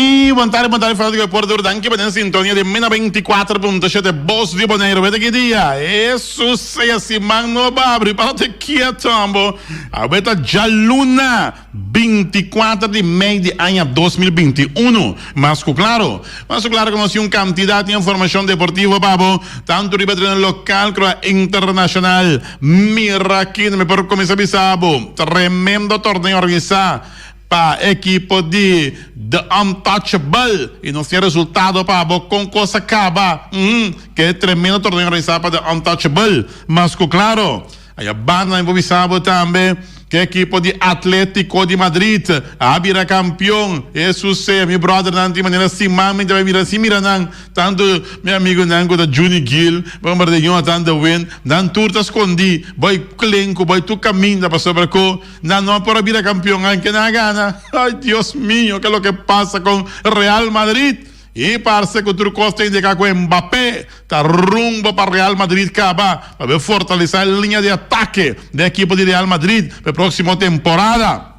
E vontade falando que o Porto Urdanque vai em sintonia de Mina 24.7 Boss de Bonaire. Vede que dia? Isso sei assim, mano, babri, para te quieto, ambo. A beta já luna 24 de maio de ano 2021. Mas claro que nós temos quantidade de informação deportiva, babo, tanto de treino local como internacional. Mira aqui, me por começar a bisabo. Tremendo torneio organizado para equipo de The Untouchable e não tem resultado para com coisa acaba que é tremendo torneio organizado para The Untouchable, mas claro aí a banda envolvida também que é a equipe de Atlético de Madrid a vira campeão. Isso é meu brother de maneira simamente vai virar assim miranang tanto meu amigo nango da Juni Gil vamos ver de tanto win dan turta escondi vai clenco vai tu caminho para sobre co não para virar campeão que na gana. Ai Dios mío, que é o que passa com Real Madrid. E parece que o Turcos tem de cá com Mbappé, está rumbo para Real Madrid, para fortalecer a linha de ataque da equipe de Real Madrid para a próxima temporada.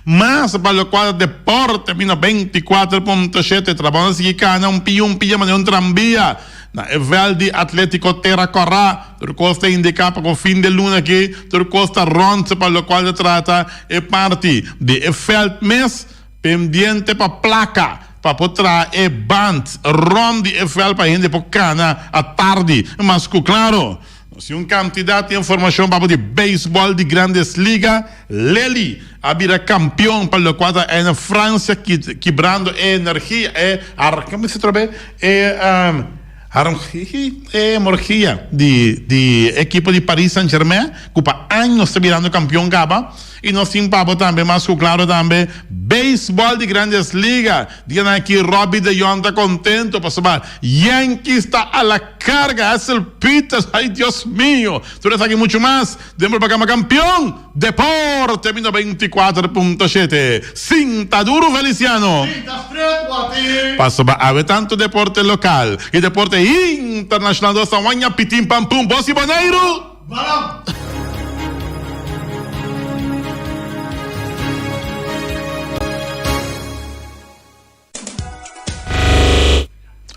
Mas para o quadro de deporte, mina 24.7, trabalhando assim, cana, um pia, mas um trambia. Na Evel de Atlético Terra Corrá, Turcos tem de cá para o fim de luna aqui, Turcos está ronde para o qual trata é parte de Efeld Mes, pendiente para placa. Para poder e band rom de FL para gente por cana à tarde, mas claro se quantidade de informação para de beisebol de grandes ligas. Lely abrirá campeão para o quadro na França quebrando energia como se trova morgia de equipe de Paris Saint-Germain que para anos está virando campeão gaba. E nós temos também, mas claro também, beisebol de grandes ligas. Digan aqui, Robbie de Jong está contento, para saber, Yankees está a la carga, es el Peters, ay Dios mío. Tú eres aquí mucho más, demos para cama campeón, Deporte, 24.7, Cinta Duro Feliciano. Para saber, há tanto deporte local e deporte internacional, do Sawanha, Pitim, Pam, Pum, Boss e Bonairo. Balam!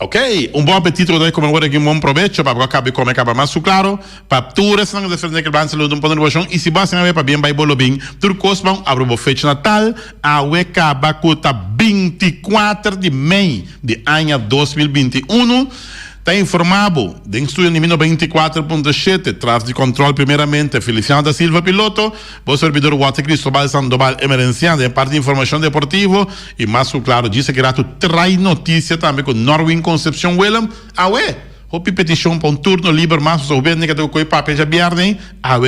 Ok, un buon appetito da come vuole che un buon provecho para acabar come acaba más claro para tu restaurante de frente que van saludo un poco de y si vas a ver para bien bolo bien turcos van a abrir fecha natal a hueca bacuta 24 de maio de año 2021. Está informado de estúdio de 24.7, tras de controle primeiramente Feliciano da Silva piloto, o servidor Walter Cristóbal Sandoval emerenciando em parte de informação deportiva e mais claro disse que tu traz notícia também com Norwin Concepción Willem, o petição para turno livre, mas o governo que tem que papel já viernes,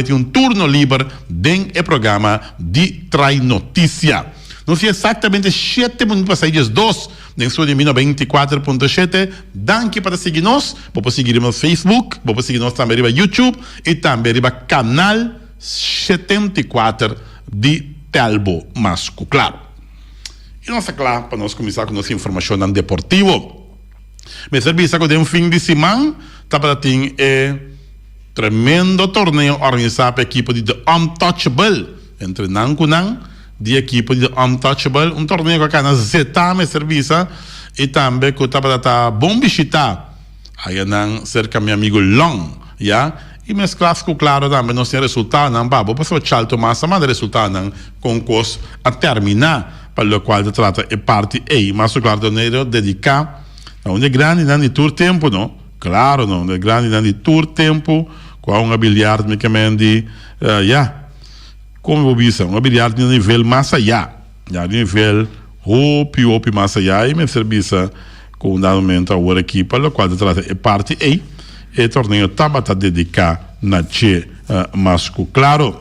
tem turno livre dentro do programa de traz notícia. Não sei exatamente 7 minutos para sair 2 dentro de 24.7. Danke para seguir nós. Vou seguir no Facebook, vou seguir nós também no YouTube e também no canal 74 de Telbo Masco, claro. E nós, claro, para nós começar com nossa informação deportiva. Me serviço que tem fim de semana, tá para ter tremendo torneio organizado pela equipe de The Untouchable entre Nankunang de equipe de Untouchable, um torneio que na Zeta me serviço e também que estava a bom visitar aí na cerca meu amigo Long, já e me clássico claro também não tem resultado não babo passou chalto massa mas resultado não concurso a terminar para o qual se trata é parte aí mas claro torneio dedicar a um grande não de tour tempo não claro não de grande não de tour tempo com um bilhar me que já como eu disse, um bilhar de nível mais allá, de nível hopi mais allá, e me serviço com um momento a outra equipa, a qual trata é parte aí, e o torneio estava a dedicar na Che Masco, claro,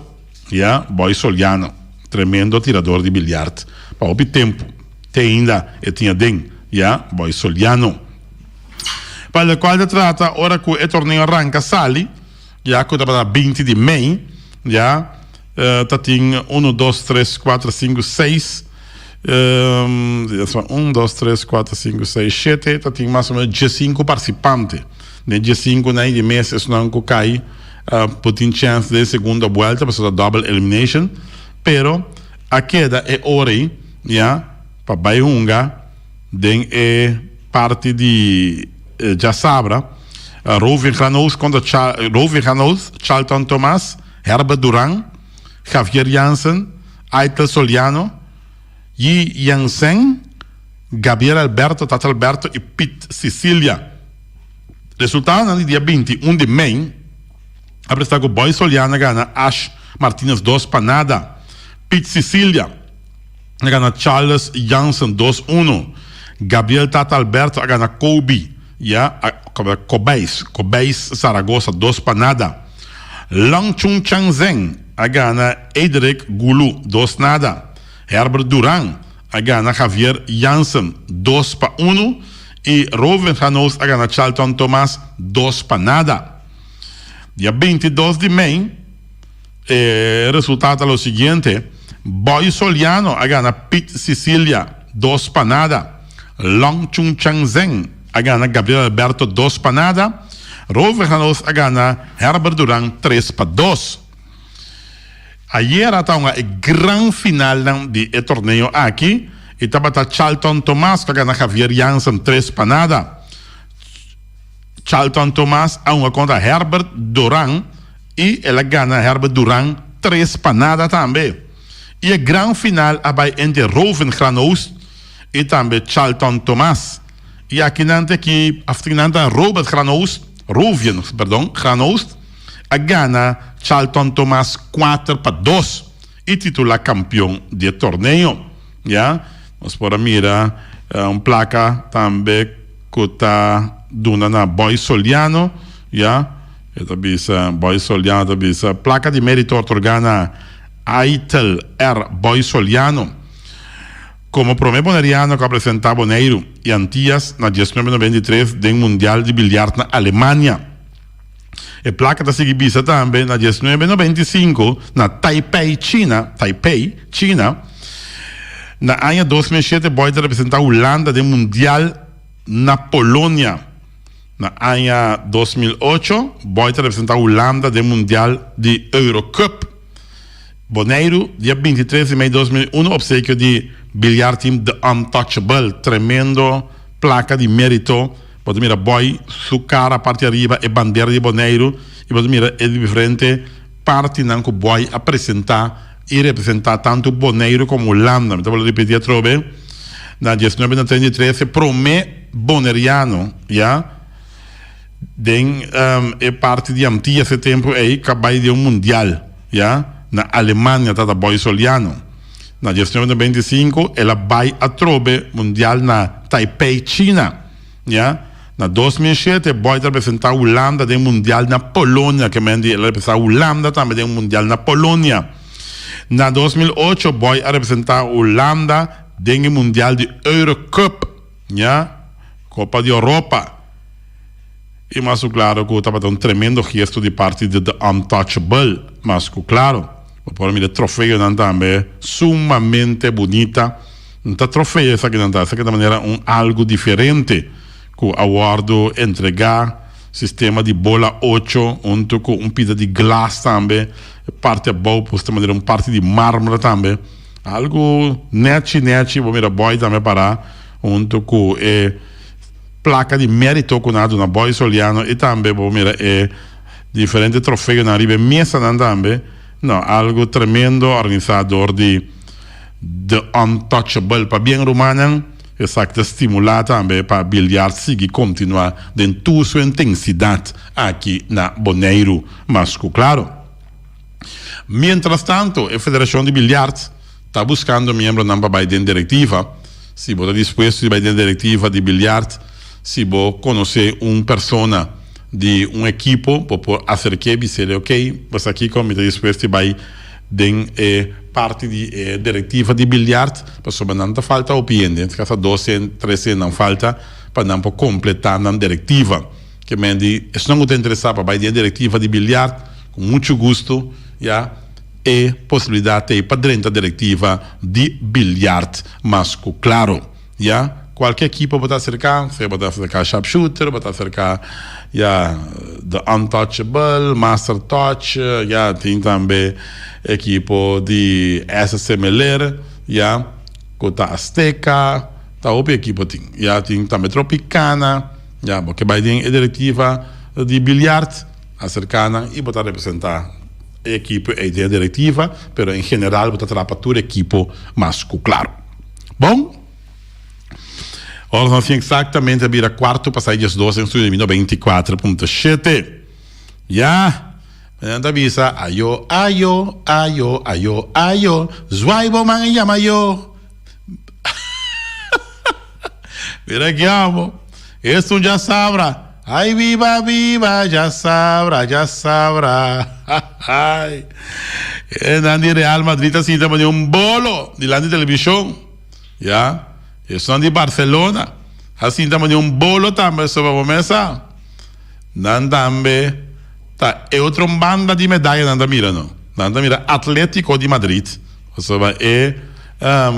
já, boy Soliano, tremendo tirador de bilhar, para o tempo, tem ainda, e tinha den, já, boy Soliano, para o qual trata, ora que o torneio arranca, sali, já, que estava 20 de maio, já, tem 1, 2, 3, 4, 5, 6 1, 2, 3, 4, 5, 6, 7 tem mais ou menos 15 participantes né 15 né de meses não cai tem chance de segunda volta para a double elimination pero a queda é hora já para Bayunga den parte de Jasabra, Rovin Granos contra Rovin Granos, Charlton Thomas, Herbert Duran, Javier Jansen, Aitel Soliano, Yi Jansen, Gabriel Alberto, Tata Alberto e Pete Sicilia. Resultado no dia 21 de maio, a prestar com Boy Soliano gana Ash Martinez 2 para nada. Pete Sicilia gana Charles Jansen 2-1. Gabriel Tata Alberto gana Kobe, Kobeis Zaragoza 2 para nada. Lang Chung Chang Zeng gana Edric Gulu 2 nada. Herbert Duran gana Javier Jansen 2 para 1. E Roven Janos gana Charlton Thomas 2 para nada. Dia 22 de maio, resultado é o seguinte: Boy Soliano gana Pete Sicilia 2 para nada. Long Chung Chang Zeng gana Gabriel Alberto 2 para nada. Rover Janos gana Herbert Duran 3 para 2. Ayer há uma grande final de torneio aqui. E estava Charlton Thomas que gana Javier Jansen 3 para nada. Charlton Thomas a uma contra Herbert Duran e ela gana Herbert Duran 3 para nada também. E a grande final vai entre Roven Granos e também Charlton Thomas. E aqui nante que aftinanta Robert Granos, Granos a gana Charlton Thomas 4 para 2 e titular campeão de torneio. Nós podemos mirar placa também que está dando na Boy Soliano, Boy Soliano, placa de mérito otorgada Aitel R. Boy Soliano. Como primeiro boneriano que apresentava Boneiro e Antillas na 1993 do Mundial de Bilhar na Alemanha. E placa da seguinte também na 1995 na Taipei, China. Na ano 2007, Boy representar a Holanda no Mundial na Polônia. Na ano 2008, Boy representar a Holanda no Mundial de Eurocup. Boneiro, dia 23 de maio de 2001, obsequio de bilhar team The Untouchable. Tremendo placa de mérito. Pode mirar Boy, sua cara, a parte de arriba, é bandeira de Boneiro. E pode mirar, é diferente parte que Boy apresentar e representar tanto Boneiro como Holanda. Então, vou repetir a trobe. Na 1933, promete boneriano, é parte de Antillas esse tempo aí, que vai de mundial, na Alemanha, tá da Boy Soliano. Na 1995, ela vai a trobe mundial na Taipei, China, Na 2007, Boy representar a Holanda de mundial na Polônia, que ela representar a Holanda também de mundial na Polônia. Na 2008, Boy a representar a Holanda no Mundial de Eurocup, Copa de Europa. E mais claro que estava um tremendo gesto de parte de The Untouchable, mas claro, por mim o troféu também sumamente bonita. Não está troféu essa que não está, essa que de maneira algo diferente que o award entregar sistema de bola 8 junto com pita de glass também, parte boa, de maneira parte de mármore também, algo neti, vou mirar Boy também para junto com placa de mérito com nada na Boy Soliano e também vou mirar diferente troféu na riba mesa também, algo tremendo organizador de The Untouchable para bem romano. Exacto, estimular também para bilhar seguir continuar dentro sua intensidade aqui na Boneiro, mas claro. Mientras tanto, a Federação de Bilhar está buscando membro na Biden diretiva. Se você está disposto a Biden diretiva de bilhar, se você conhecer uma pessoa de um equipo, pode acercar e dizer, ok, você aqui como está disposto a ir parte de diretiva de bilhar, para não falta opinião, se caso 12, 13 não falta, para não completar na diretiva. Que me diz, se não te interessar para a diretiva de bilhar, com muito gosto, e possibilidade de ir para dentro da diretiva de bilhar, mas claro, qualquer equipe pode acercar, você pode acercar Sharpshooter, pode acercar The Untouchable, Master Touch, tem também equipe de SSMLR, Cota Azteca, tá o equipo tem. Já tem também Tropicana, já, porque vai ter a diretiva de bilhard, a cercana, e botar representar a equipe e a diretiva, pero em geral botar para todo equipo mais claro. Bom? Ora, nós temos exatamente a quarto passagens 12 em estúdio 24.7. Já, anda avisa, ayo, Zwaibo man llama yo. Mira aqui, amo. Esto já sabrá. Ai, viva, já sabrá. Ai. Nandi Real Madrid assim também bolo de lá de televisão. Já. Isso de Barcelona. Assim também bolo também sobre a mesa. Nan também tá é outra banda de medalha nanda mira não. Nanda mira Atlético de Madrid. Sobre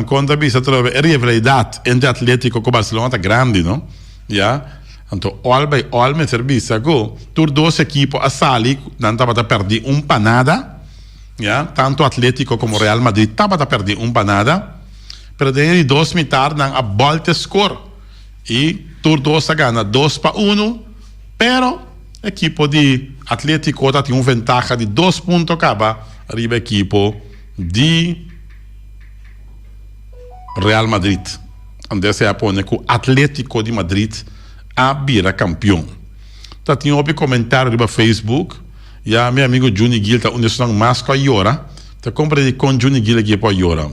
quando a bisa trova a rivalidade entre Atlético com Barcelona tá grande, não? Já. Então, olha serviço go. Tur dois equipos a sali não tava a perder panada. Já. Tanto Atlético como Real Madrid tava a perder panada. Perder dois metade não a volta score. E tur dois a ganha 2-1. Pero equipo de Atlético tem uma vantagem de 2 pontos acaba arriba equipo de Real Madrid. Onde se apone que o Atlético de Madrid a vira campeão. Tá tinha um comentário no Facebook. E a meu amigo Juni Gil tá onde estão mais com a Iora. Tá comprei com Juni Gil aqui para Iora.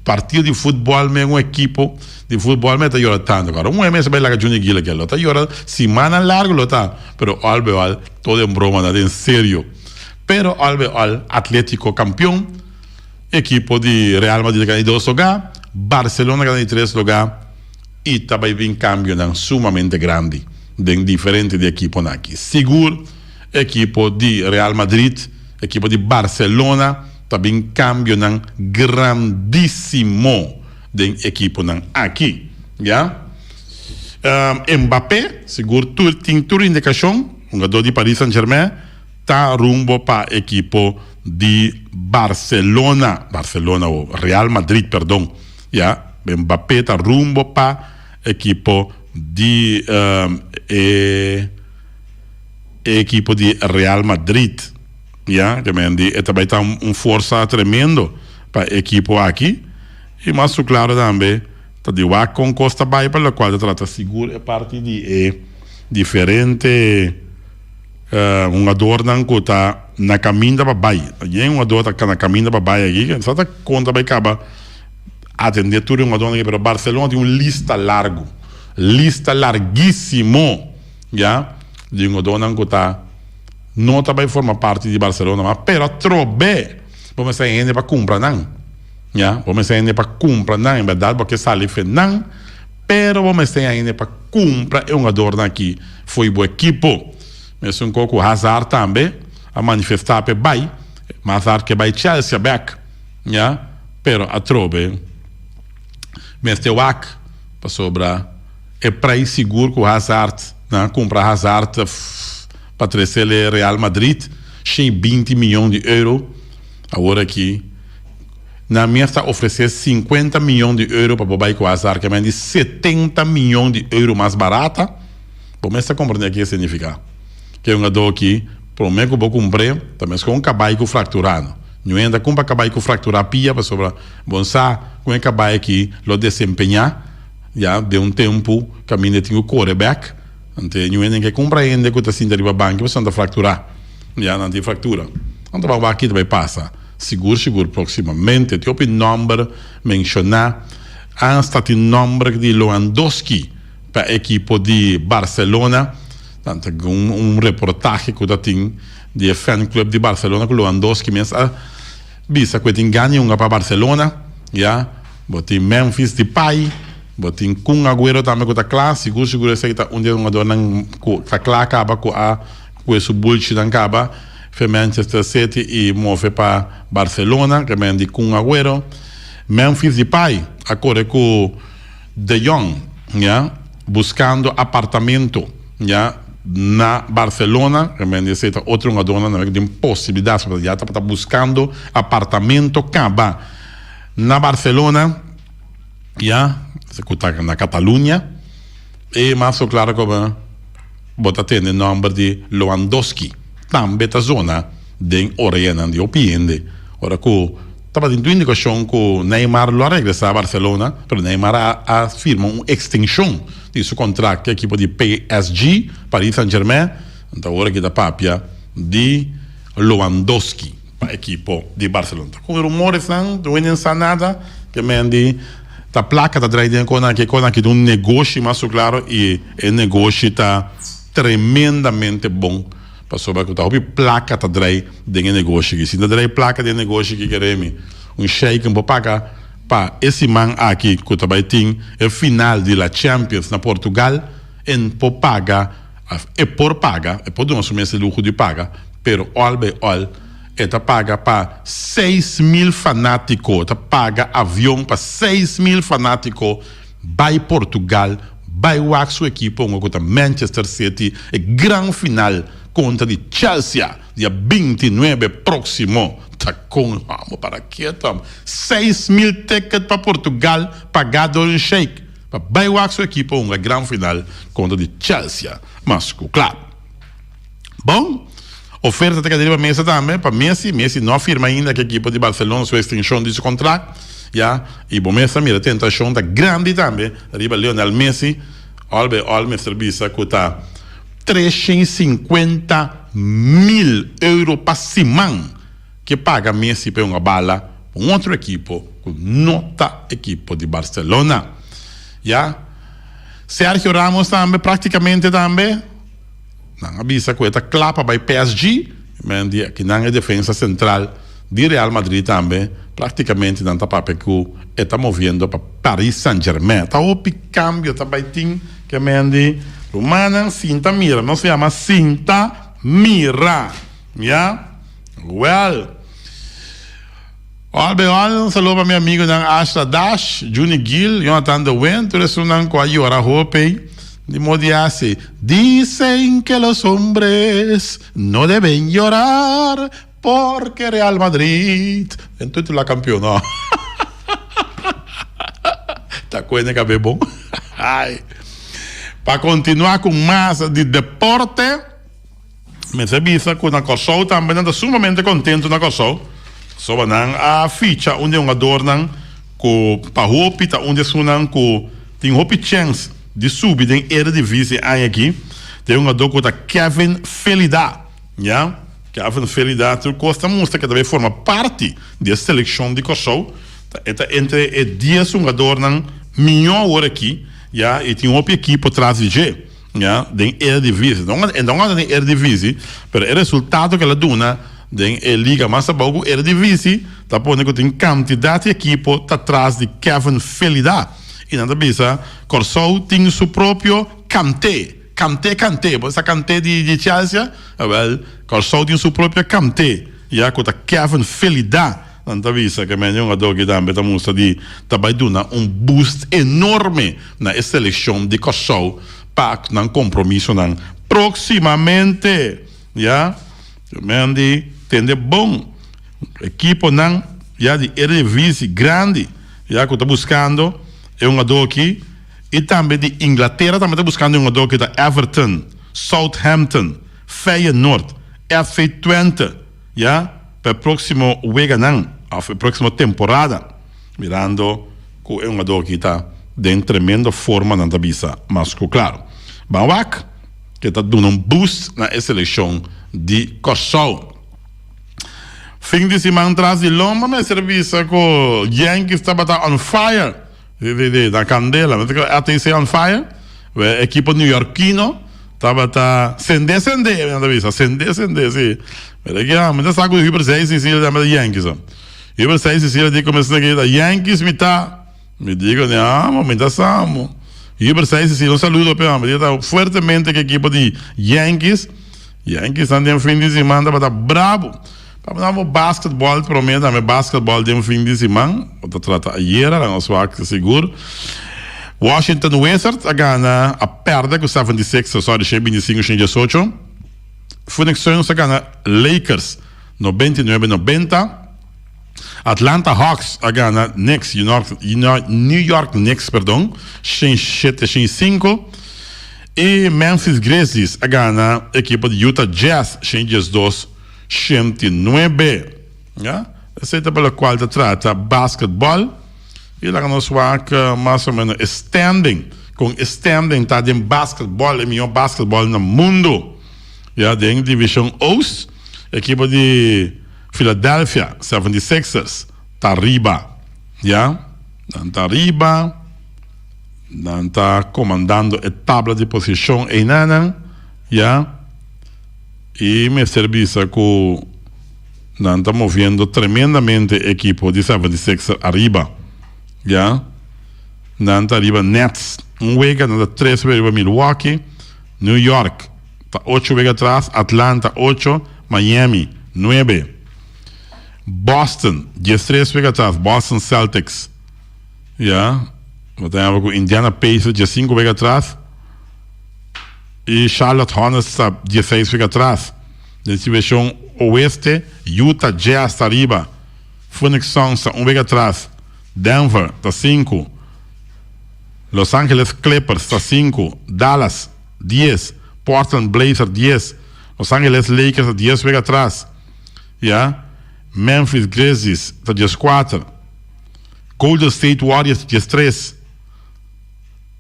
Partido de futebol mesmo equipo de futebol me tá Iora tanto agora. Um mês bem lá com Juni Gil aqui lá. Tá Iora semana largo lo tá. Pero albeal todo em broma nada em sério. Pero albeal Atlético campeão. Equipo de Real Madrid ganha 2 lugar, Barcelona ganha 3 lugar e também vem cambio sumamente grande de diferente de equipo aqui. Seguro, equipo de Real Madrid, equipo de Barcelona também cambio grandíssimo de equipo aqui, já? Mbappé, seguro tem toda indicação, jogador de Paris Saint-Germain, tá rumbo para equipo de Barcelona o Real Madrid, perdão. Já, Mbappé tá rumbo para equipo de equipo de Real Madrid. Já, também tá força tremendo para equipo aqui. E mais claro também, tá de lá com Costa Bahia, para o qual trata seguro é parte de diferente um jogador que está na caminho da Bahia. E um jogador que está na caminho da Bahia aqui, que só está conta vai acabar atender tudo um jogador aqui para Barcelona tem uma lista larguíssimo, já, de um jogador que está não também forma parte de Barcelona, mas pero trobe, vamos sair ainda para comprar não, já, vamos sair ainda para comprar não, em verdade porque sale não, pero vamos sair ainda para comprar um jogador aqui foi bom equipo. Mas um pouco Hazard também a manifestar para vai, Hazard que vai Chelsea back, já, pero a trobe, mas tem o ac para sobrar é para ir seguro com Hazard, né, comprar Hazard para trazer o Real Madrid, sem 20 milhões de euros, agora aqui na minha está oferecer 50 milhões de euros para bobar com Hazard, que é de 70 milhões de euros mais barata, bom, mas está compreendendo o que significa. Que é um jogador aqui, por meio que eu vou comprar, também com um cabaico fraturado. Não ainda compra cabaico fraturar pia para sobrar. Bom, sabe, com um cabaico aqui, lo desempenhar, já, de um tempo, caminho tem o quarterback, então, não ainda que compra ainda que está assim de banco, você anda fraturar, já, não tem fractura. Então, aqui também passa. Seguro, proximamente, tem o nome, mencionar, está o nome de Lewandowski, para a equipe de Barcelona, tanto reportagem que tem de fan club de Barcelona com Lewandowski mesmo bisa que tem ganho para Barcelona, já, botem Memphis de pai, botem Kun Agüero também que está claro, seguro esse está onde um jogador não está claro acaba com esse bullshit não acaba, foi Manchester City e move para Barcelona, que é de Kun Agüero, Memphis de pai, agora com De Jong, já, buscando apartamento, já, na Barcelona, realmente esse é outro jogador que tem possibilidade, já está buscando apartamento, acaba na Barcelona, já, na Catalunha, e mais claro como bota tendo o nome de Lewandowski, também da zona de Oriente de Opiende. Ora que estava dentro da indicação que Neymar lo regressa a Barcelona, pero Neymar a firma uma extensão de seu contrato com a equipe de PSG, Paris Saint-Germain, então agora que da papia de Lewandowski para a equipe de Barcelona. Com rumores não é nada, que me a placa está atrás que um negócio, mas claro, e o negócio está tremendamente bom. Para que a placa está atrás do negócio. Se não tem placa de negócio que queremos, sheik não paga para esse man aqui, que também tem o final da Champions na Portugal, e por paga, e pode não assumir esse luxo de paga, pero ela paga para 6.000 fanáticos, ela paga avião para 6.000 fanáticos, vai Portugal, vai a sua equipe, contra Manchester City, e grande final contra de Chelsea, dia 29 próximo. Tá com vamos para aqui, 6.000 tickets para Portugal, pagado em sheik, para vai a sua equipe, uma grande final contra de Chelsea. Mas, claro. Bom, oferta que deriva Messi também para Messi não afirma ainda que a equipe de Barcelona sua extensão de seu contrato, e bom Messi mira tentação da grande também, arriba Lionel Messi, olha serviço que está 350.000 euros para semana que paga Messi para uma bala para outra equipe, com nota equipe de Barcelona, Sergio Ramos também praticamente também não avisa que está clapa para PSG, mas que não é defesa central de Real Madrid também, praticamente não está para que está movendo para Paris Saint-Germain. Está o câmbio, está baitinho, que é Romana Cinta Mira, não se chama Cinta Mira, Well, um saludo para meu amigo Ashla Dash, Juni Gil, Jonathan De Wen, tu eres un com a Yora Hope. De modo así, dicen que los hombres no deben llorar porque Real Madrid entonces la campeona. Tá coisa que é bom. Para continuar com mais de deporte, me avisa que na Kosovo também anda sumamente contente na Kosovo. Só a ficha onde um adornan com para hopi tá onde sunan com tem hopi chance de subir em Eredivisie aqui. Tem um jogador da Kevin Felida, Kevin Felida, tu costa mostra que também forma parte da seleção de Kosovo. Entre 10 jogadores não melhor aqui, e tem uma equipe atrás de G, em Eredivisie. Não é em Eredivisie, mas o resultado que ela dona em Liga mais abaixo Eredivisie, tá pondo que tem quantidade de equipe atrás de Kevin Felida. E nada bisa, Kosovo tem seu próprio Kanté, essa Kanté de Chelsea, Kosovo tem seu próprio Kanté, com a Kevin Felida, nada bisa, que é um jogador que também mostra de também dá boost enorme na seleção de Kosovo para um compromisso proximamente, tem bom equipe de Eredivisie grande, que está buscando é um jogador aqui, e também de Inglaterra também está buscando um jogador que da Everton, Southampton, Feyenoord, FC Twente, para o próximo a próxima temporada, mirando que é um jogador que está de tremenda forma na tabisa, mas claro, Bawak, que está dando boost na seleção de Kosovo. Fim de semana atrás de Lomba, mas serviço que o Yankees estava on fire, da candela, até ser on fire, a equipe new-yorkino estava sender, sim. Mas sabe que o Uber 6 da Yankees. Uber 6 de começar aqui da Yankees me digo, não, mas estamos. Uber 6 um saludo para mim, está fortemente que a equipe de Yankees andam em fim de semana, estava bravo. Para basquetebol, prometo, basquetebol de fim de semana, vou tratar ayer, não sou seguro. Washington Wizards a perda com 76, só de 25-18. Phoenix Suns a ganha Lakers 99-90. Atlanta Hawks agana Knicks, New York Knicks, perdão, 7-5. E Memphis Grizzlies agana equipa de Utah Jazz, 2-109. Ja? Receita pela qual se trata basquetebol. E lá nós vamos mais ou menos standing. Com standing está em basquetebol, é o melhor basquetebol no mundo. Ja, em divisão Oeste, equipa de Philadelphia 76ers está arriba. Ja? Está arriba. Não está comandando a tabla de posição em nada. Ja? E me serviça com não está movendo tremendamente a equipa de 76ers arriba. Ja? Não está arriba Nets. Juega, não está 3 arriba Milwaukee. New York está 8 juega atrás. Atlanta 8. Miami 9. Boston 13 juega atrás. Boston Celtics. Ja? Tenemos com Indiana Pacers 15 juega atrás. E Charlotte Hornets está 16 juega atrás. Na divisão Oeste, Utah Jazz está arriba. Phoenix Suns está 1 juega atrás. Denver está 5. Los Angeles Clippers está 5. Dallas 10. Portland Blazers 10. Los Angeles Lakers 10 juega atrás. Ja? Memphis Grizzlies está 14. Golden State Warriors 13.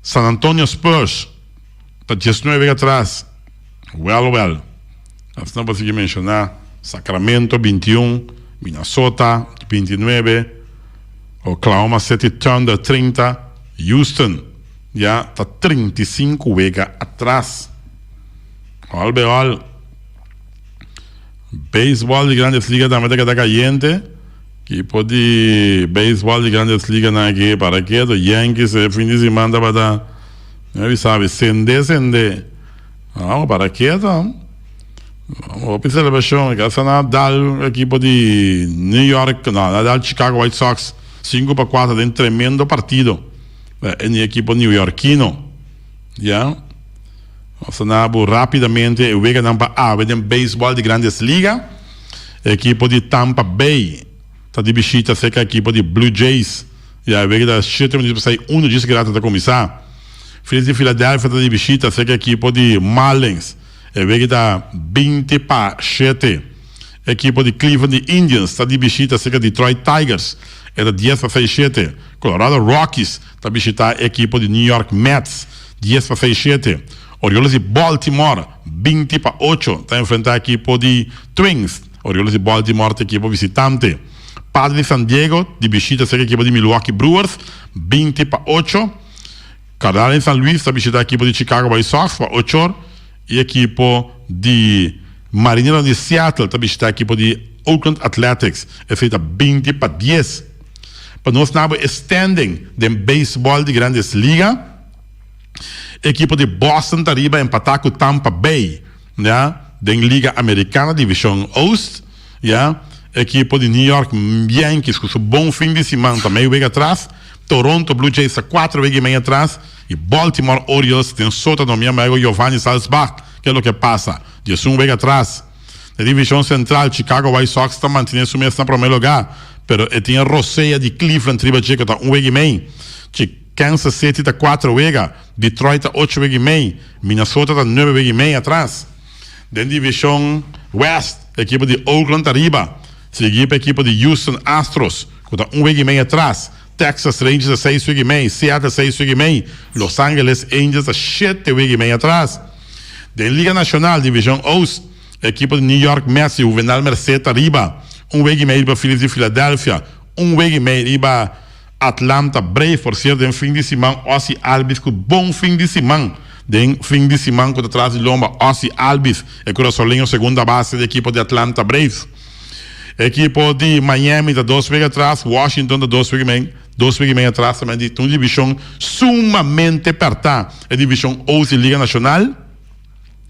San Antonio Spurs está 19 juega atrás. Well. Nós não podemos mencionar Sacramento 21. Minnesota 29. Oklahoma City Thunder 30. Houston já está 35 juega atrás. Olha. Béisbol de Grandes Ligas também está caliente. Equipo de béisbol de Grandes Ligas aqui para que os Yankees fim de semana para dar, sabe, sende. Vamos para que Vamos a celebração. Essa Nadal, equipo de New York, Nadal Chicago White Sox 5-4 de um tremendo partido. En equipo neoyorquino. Ja? Vamos rapidamente. Juega para en béisbol de Grandes Ligas. Equipo de Tampa Bay. Está de visita cerca equipo de Blue Jays. Ja, juega das 7 minutos para sair 1 dias que trata de começar. Phillies de Filadélfia está de visita cerca equipo de Marlins. Juega da 20-7. Equipo de Cleveland Indians está de visita cerca de Detroit Tigers. Era 10-6-7. Colorado Rockies está visitando a equipa de New York Mets 10-6-7. Orioles de Baltimore 20-8 está enfrentando a equipa de Twins. Orioles de Baltimore é a equipa visitante. Padres de San Diego de visita a equipa de Milwaukee Brewers 20-8. Cardenales de San Luis está visitando a equipa de Chicago White Sox 8. E a equipa de Marineros de Seattle está visitando a equipa de Oakland Athletics é feita 20-10. Para nós não standing de beisebol de Grandes Ligas, a equipa de Boston está arriba empatar com Tampa Bay, ja? Da Liga Americana, divisão Oeste, ja? A equipa de New York Yankees com seu bom fim de semana também juega atrás. Toronto Blue Jays está 4 juega e meio atrás. E Baltimore Orioles tem sota no meu amigo Giovanni Salzbach, que é o que passa. 11 juega atrás. Na divisão central, Chicago White Sox está mantendo su mesa em primeiro lugar. Pero tinha Roseia de Cleveland, Triba Chica, está 1 juega e meio. Kansas City está 4 juega. Detroit está 8 juega e meio. Minnesota está 9 juega e meio atrás. Dentro da divisão West, a equipa de Oakland está arriba. Seguida a equipa de Houston Astros, que está 1 juega e meio atrás. Texas Rangers está 6 juega e meio. Seattle 6 juega e meio. Los Angeles Angels está 7 juega e meio atrás. Dentro da Liga Nacional, divisão Oeste, a equipa de New York Mets, Juvenal Merced está arriba. 1 juega e meio para Phillies de Filadélfia. 1 juega e meio para Atlanta Braves, por certo, em fim de semana, Ozzy Albies, com bom fim de semana. Em fim de semana, quando atrás de lomba, Ozzy Albies, é o Solinho, segunda base da equipa de Atlanta Braves. A equipa de Miami está 2 juega atrás, Washington está 2 juega e meio atrás, também de uma divisão sumamente apertada. A divisão Oeste Liga Nacional,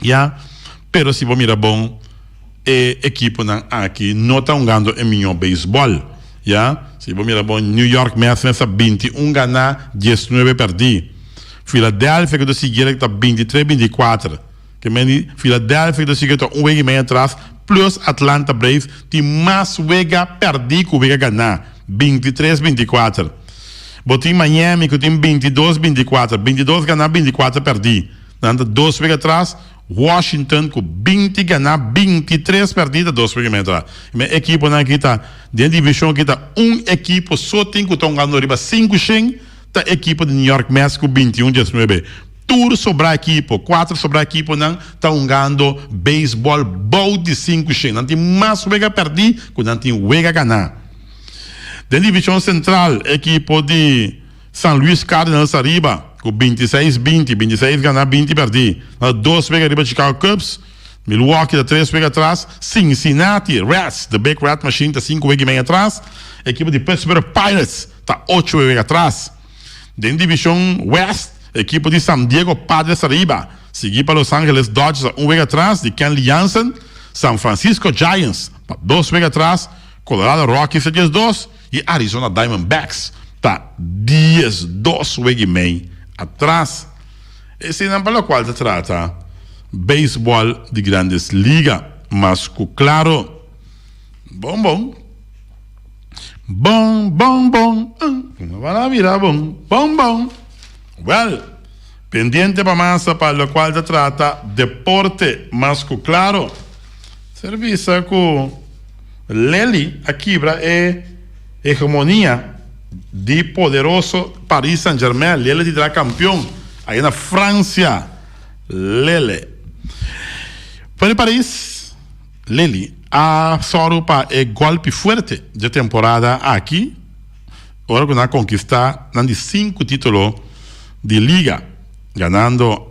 ja? Pero se você mirar bom, a equipa aqui não está jogando em melhor beisebol, ja? Se você mirar bom, New York Mets nessa 21 ganhar, 19 perder. Filadélfia que está seguindo está 23-24. Que Filadélfia que está seguindo está 1 juega e meio atrás. plus Atlanta Braves, tem mais wega perdi que wega ganhar, 23-24. Botim Miami, que tem 22-24, 22 ganhar, 24 perdi. Nanda 2 wega atrás, Washington com 20 ganhar, 23 perdida, 2 wega atrás. Mas equipe na kita, dentro da divisão kita, equipe só tem que estão ganhando riba 5 xing, a equipe de New York Mets com 21-19. Tour sobre a equipe, 4 sobre a equipe não estão ganhando beisebol bom de 5 xing. Não tem mais wega perdi, que não tem wega ganhar. Da divisão central, equipe de San Luis Cardinals arriba, com 26-20, 26 ganhar, 20 perdi. 2 wega arriba Chicago Cubs, Milwaukee da 3 wega atrás, Cincinnati Reds, the Big Red Machine, da 5 wega e meio atrás, equipe de Pittsburgh Pirates, da 8 wega atrás. Da divisão West, equipe de San Diego Padres arriba, seguida para Los Angeles Dodgers, 1 wega atrás, de Kenley Jansen, San Francisco Giants, 2 wega atrás, Colorado Rockies, 2 e Arizona Diamondbacks tá 2 wega e meio atrás. Esse é para o qual se trata beisebol de grandes ligas, mas claro, bom, vai virar bom. Well, pendiente para mais para o qual se trata deporte, mas claro, serviço com Lely aqui é hegemonia de poderoso Paris Saint-Germain. Lele será campeão aí na França. Lele para Paris, Lele a Sorupa é golpe forte de temporada aqui. Agora que na conquistar de 5 títulos de liga, ganhando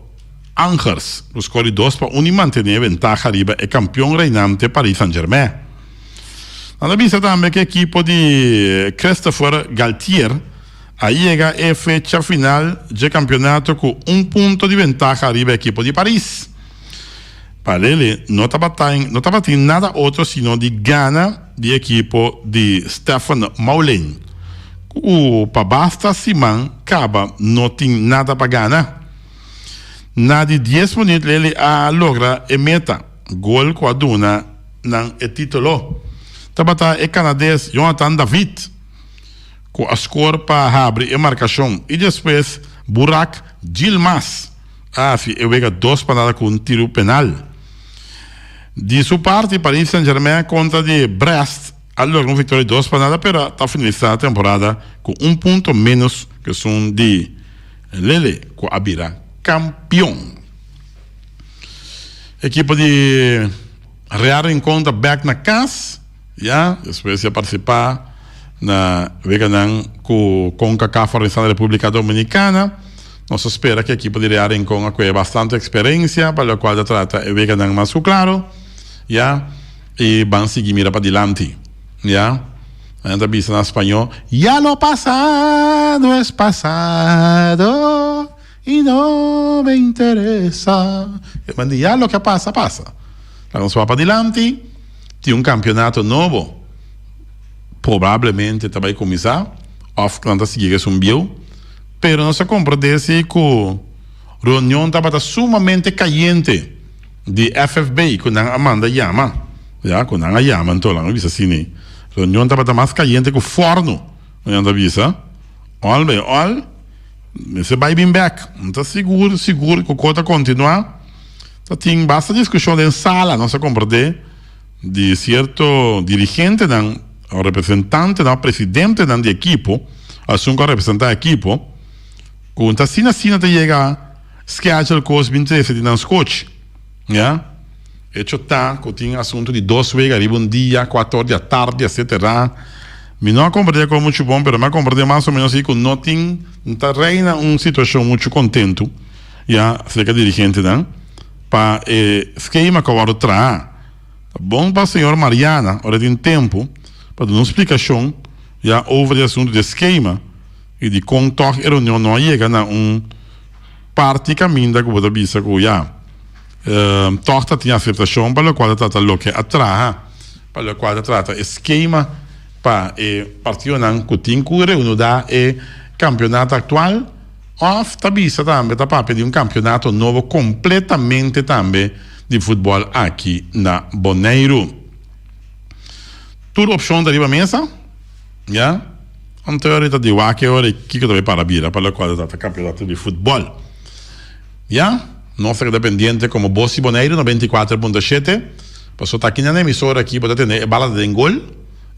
Angers, os corredores para unir manter ventaja arriba é campeão reinante Paris Saint-Germain. Nós vimos também que a equipe de Christopher Galtier aí chega a fecha final de campeonato com 1 ponto de ventaja arriba a equipe de Paris. Para ele, não estava tendo nada outro senão de gana de equipe de Stefan Moulin. O para basta Simão acaba não tem nada para ganhar. Na de 10 minutos ele logra a meta gol com a duna não é título. Tabata é canadense Jonathan David com a score para abrir a marcação e depois Burak Yilmaz pega 2 panadas com um tiro penal. De sua parte, Paris Saint-Germain contra de Brest logra uma vitória de 2 panadas, pero está finalizada a temporada com 1 ponto menos que são de Lele com a Bira campeão. Equipe de Real encontra back na casa. Depois de participar na Veganan com CONCACAF organizada na República Dominicana, nós espera que a equipe de Real encontre com bastante experiência, para o qual trata o Veganan mais claro, e vão seguir mira para adiante. Ainda vista na espanhol, ya lo pasado es pasado y no me interesa. Ya lo que passa. Vamos para adiante. Tem campeonato novo, provavelmente vai começar, Oakland seguir subiu, pero não se compreende que a reunião estava sumamente caliente de FFB, quando a Amanda chama, quando a chama, então não visa assim, a reunião estava mais caliente que o forno, não visa, você vai bem back, não está seguro que a coisa continuar, tem bastante discussão em sala, não se compreende, de certo dirigente, o representante, o presidente da equipe, assunto a representar a equipe, quando assim chega schedule com os 27 de nosso coach, que tem assunto de 2 vezes, arriba um dia, 4 horas da tarde, etc. Me não compreendo como muito bom, mas me compreendo mais ou menos assim, que não tem, reina uma situação muito contente, acerca do dirigente, para esquema que agora traz. Bom para a senhora Mariana, hora tem tempo para dar uma explicação sobre o assunto de esquema e de como a reunião não chega a parte caminho da que visa que torta tem aceitação para o qual trata o que atrás, para o qual trata esquema para o partido que tem que reunir o campeonato atual Of tabisa também tá para pedir campeonato novo completamente também de futebol aqui na Bonaire. Tudo opção da riba mesa, já? Então ahorita de que hora que também para bira para o qual está campeonato de futebol, já? Nossa dependiente como Bossi Bonaire 94.7, passou tá aqui na emissora aqui para ter bala de gol,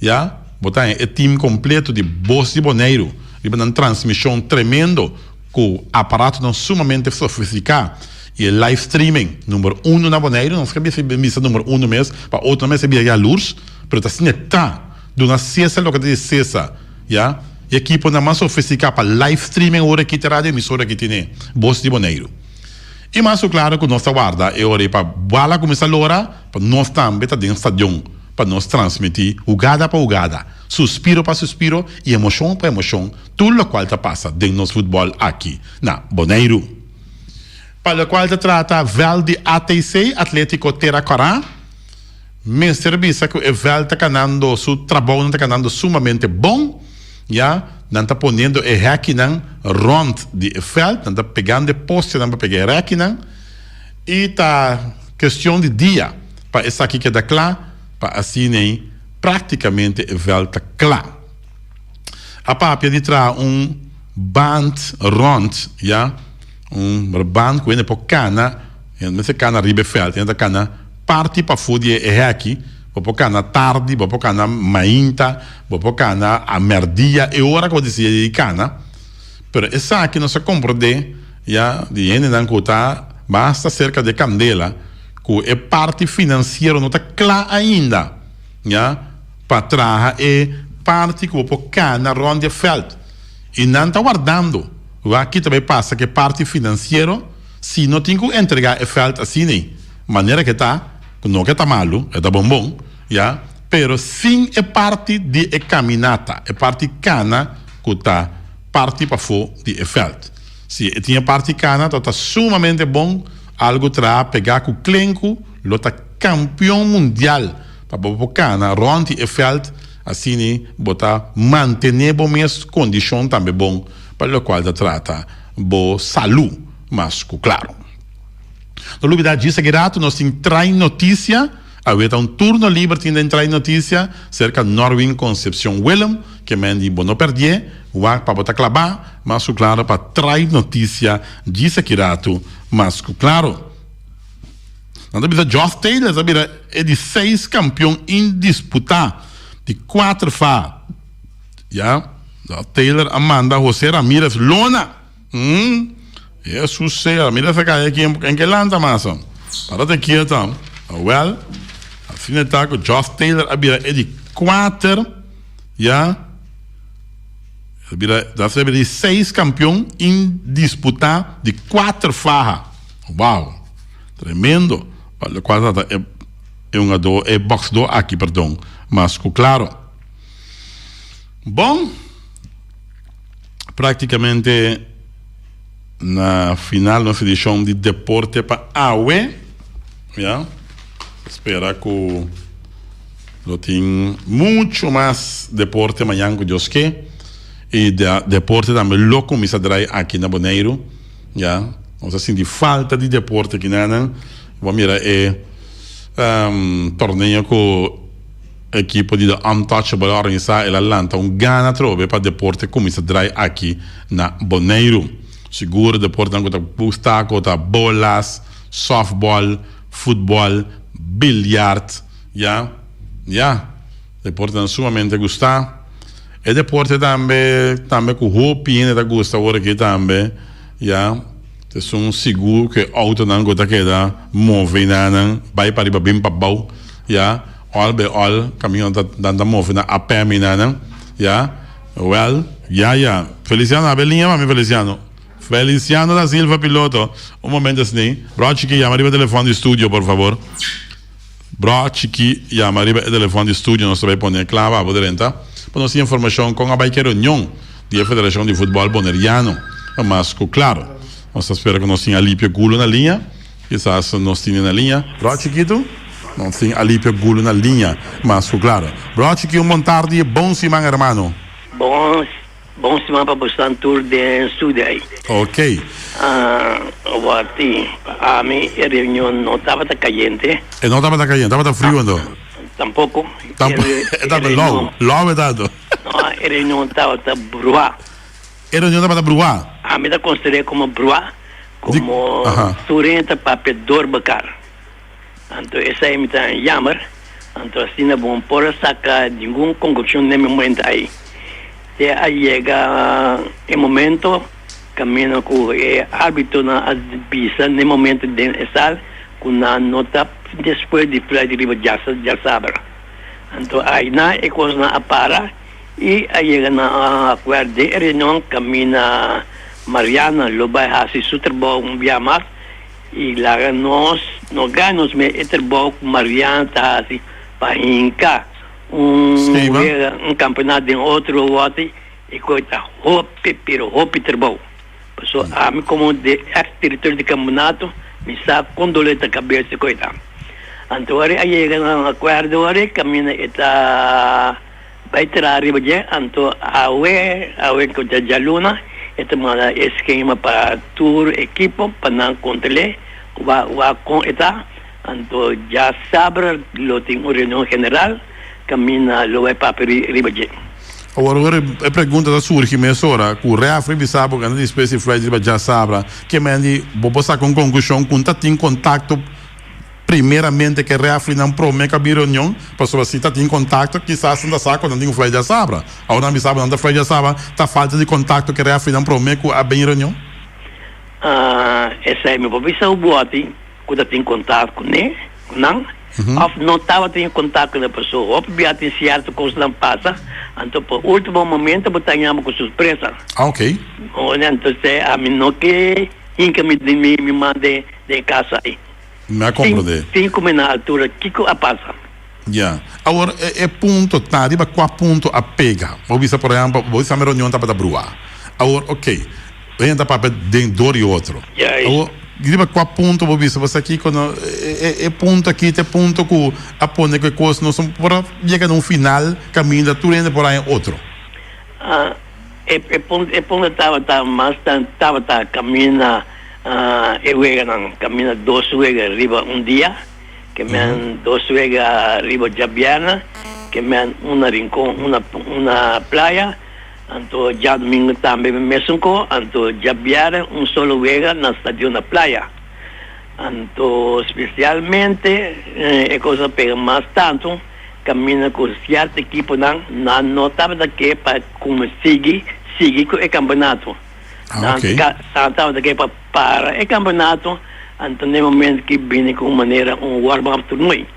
já? Botar o time completo de Bossi Bonaire, e uma transmissão tremendo com aparato não sumamente sofisticado e live streaming número 1 na Bonaire, não sei se missa número 1 mesmo, para outro mês se via a luz, mas assim está de uma cessa lo que diz cessa, já? E equipe na mais sofisticada para live streaming hora que terá de emissora que tem Bossi Bonaire. E mais claro que nós guarda é hora para bala começar a hora para nós também estar dentro do estadião para nós transmitir jogada para jogada, suspiro para suspiro e emoção para emoção, tudo o qual está passa dentro do nosso futebol aqui na Bonaire. Para o qual se trata vel de ATC, Atlético Teracorá, me serviço que o vel está ganhando, seu trabalho está ganhando sumamente bom, já, não está ponendo o requinan rond de veld, não está pegando poste, não está pegando requinan, e está questão de dia, para essa aqui que dá claro, para assim nem praticamente o vel está claro. A papia de trás band rond, já, band que vem por cana, não sei cana ribe veld, não cana parte para fugir e requi, por cana tarde, por cana mainta, por cana a merdia e ora que eu dizia de cana, pero essa aqui não se compreende, já, de ene não conta, basta cerca de candela, que é parte financeira não está clara ainda, já, para trás é parte que por cana ronde veld, e não está guardando, aqui também passa que parte financeira, se não tem que entregar o veld assim, nem, maneira que está, não que está malo, está bom, já, pero sim é parte de caminata, é parte cana que está parte para fora de veld. Se tinha parte cana, está sumamente bom, algo para pegar com o clenco, lo está campeão mundial, para botar cana, ronde e veld, assim, botar manter bom mesmo condição também bom, para o qual se trata boa saúde, mas claro. No lugar disso, nós temos notícia, havia turno livre de entrar em notícia cerca de Norwin Concepción Willem, que me diz, não perdi, para botar clabar, mas claro, para trazer notícia, disso mas claro. Não deve ser Josh Taylor, é de 6 campeões indisputáveis, de 4 fa. Já, Taylor, Amanda, José Ramírez, Lona. Jesus sei, Ramírez se cai aqui em que landa, massa. Para te quieto. Well, assim está com Josh Taylor, é de 4, já. Deve de 6 campeões indisputáveis, de 4 farra. Uau, tremendo. Olha, quase é box do aqui, perdão. Mas, claro. Bom, praticamente na final nossa edição de deporte para AUE, já. Espera que eu tenha muito mais deporte amanhã que Deus quer. E deporte também louco me sadrai aqui na Bonaire, já. Nós assim de falta de deporte aqui na vamos mirar torneio com a equipe de Untouchable organizar ela lança gana trove para deporte como se drai aqui na Bonaire. Seguro deporte não conta bustaco, tá bolas, softball, futebol, bilhard, já, deporte não sumamente gostar. E deporte também com roupa ainda gosta agora aqui também, já. Então seguro que auto não conta que dá move não vai para bem para bau, já. All caminho da move na a pé não, já. Well, já. Feliciano a belinha, mami Feliciano da Silva piloto. Momento assim. Brochiqui, llama arriba el teléfono de estudio, por favor. Brochiqui, llama arriba el teléfono de estudio. Nós vai poner clava a poderenta. Para nós informação com a baixa reunião da Federação de Futebol Boneriano. Mas, claro, nós esperamos que nós tenhamos Alípio Gulo na linha. Quizás nós tenhamos na linha. Brochiquito, nós temos Alípio Gulo na linha. Mas, claro. Brochiqui, bom tarde. Bom semana, hermano. bom semana para bastante tour de estúdio aí. Ok. A mim, a reunião não estava caliente. Não estava caliente, estava frio, não? Tampouco. Estava low, verdade? Não, a reunião estava bruá. A reunião estava bruá? A mim, eu considerei como bruá, como surenta para pedor bacar. Então, essa é a minha jammer. Então, assim, não vamos pôr sacar nenhuma conclusão nesse momento aí. E aí chega o momento, caminho com o árbitro na pista, no momento de estar, com a nota depois de Fred Riva já sabe. Então, aí na é coisa na para, e aí chega na acordo de reunião, caminha Mariana, Lobai Hasi, Suterbol, Biamas, e lá nós ganhamos Eterbol, Mariana, Hasi, para hincar campeonato de outro lote, e coisa, Hope Terbol. Pessoal, a mim como ex-diretor de campeonato, me sabe condoleta a cabeça e coisa. Então, aí chega na acordo, caminha eta vai tirar arriba, então, a que já luna, esta manda esquema para tour equipo para não controlar com eta, então já sabe lo tem uma reunião general, caminha lo vai para arriba. Agora a pergunta da surge mas ora que o reafri sabe que a espécie de Fred já sabe que mandi bobo sa com conclusão com tá tem contato primeiramente que reafri não promete a reunião passou assim tá tem contato quizás não sabe quando tem Fred já sabe agora não sabe não Fred já sabe tá falta de contato que reafri não promete a bem reunião essa é meu bobo isso o bote quando tem contato com né não estava tendo contato com a pessoa obviamente certo coisa não passa então por último momento botamos com surpresa ok então a mim não que me mande de casa aí me compreende 5 minutos na altura que passa agora é ponto tá riba qual ponto a pega vou ver por exemplo vou ver a reunião tá para brua agora ok vem tá para dentro e outro agora qual ponto vou ver você aqui quando é ponto aqui tem ponto que a pone que coisa não são para chegar no final caminho da tudo ainda por aí outro ponto estava caminha caminha 2 vezes arriba dia que me 2 vezes arriba Jabiana que me uma rincón uma praia então já domingo também mesmo então Jabiana solo vez na estação da praia então especialmente é coisa pega mais tanto caminha com certo equipo não estava daqui para como seguir com o campeonato estava daqui para o campeonato então no momento que vem com maneira warm-up torneio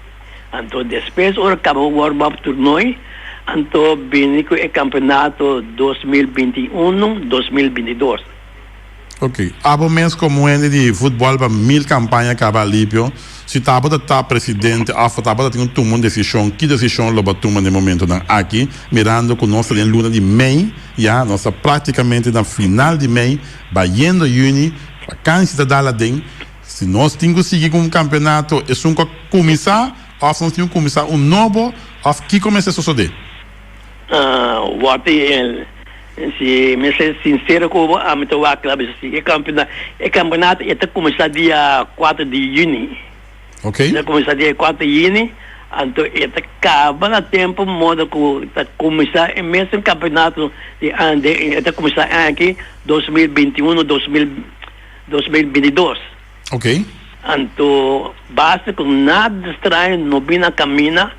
então depois acabou o warm-up torneio então vem com o campeonato 2021-2022 ok há momentos como ele de futebol para 1000 campanhas acaba alívio se estava presidente estava tendo uma decisão que decisão lo batuma no momento aqui mirando com nossa em luna de maio nossa praticamente na final de maio indo junho vacância da Aladdin se nós temos que seguir com um campeonato é um começar ou nós temos que começar novo ou que começa a suceder se me ser sincero com a minha clave se campeonato está começar dia 4 de junho ok começar dia 4 de junho então está acaba no tempo modo que está começar o mesmo campeonato está começar aqui 2021-2022 ok então basta com nada estranho não vem na caminha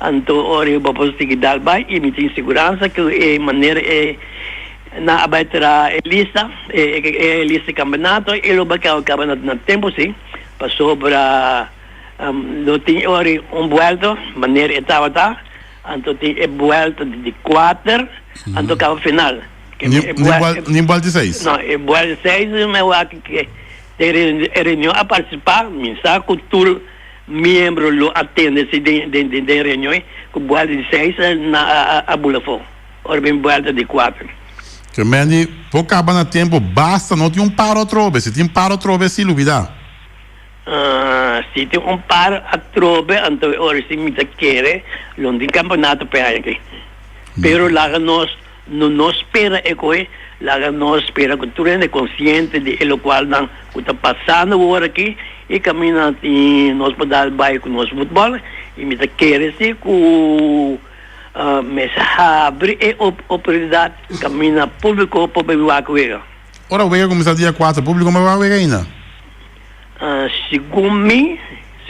então ora vamos seguir dar vai e me tem segurança que é maneira na abertura lista lista campeonato e lo vai acabar no tempo sim passou para não tem ora vuelto maneira etapa então tem vuelto de 4 então acaba final nem vuelto de 6 não vuelto de 6 eu acho que reunião a participar me saco tudo membro lo atende de reunião com vuelta de 6 na Bulafon ora bem vuelta de 4 que meni por acabar no tempo basta não tem paro trove se tem paro trove se duvida se tem paro a trove então ora se me quer não tem campeonato para aqui pero lá nós não espera lá não espera que tu é consciente de lo qual não está passando agora aqui e caminha e nós podemos vai com nosso futebol e me quer ser que mas abre a oportunidade caminha público para beber com ele. Ora, o começa dia 4, público não vai ver ainda? Segundo mim,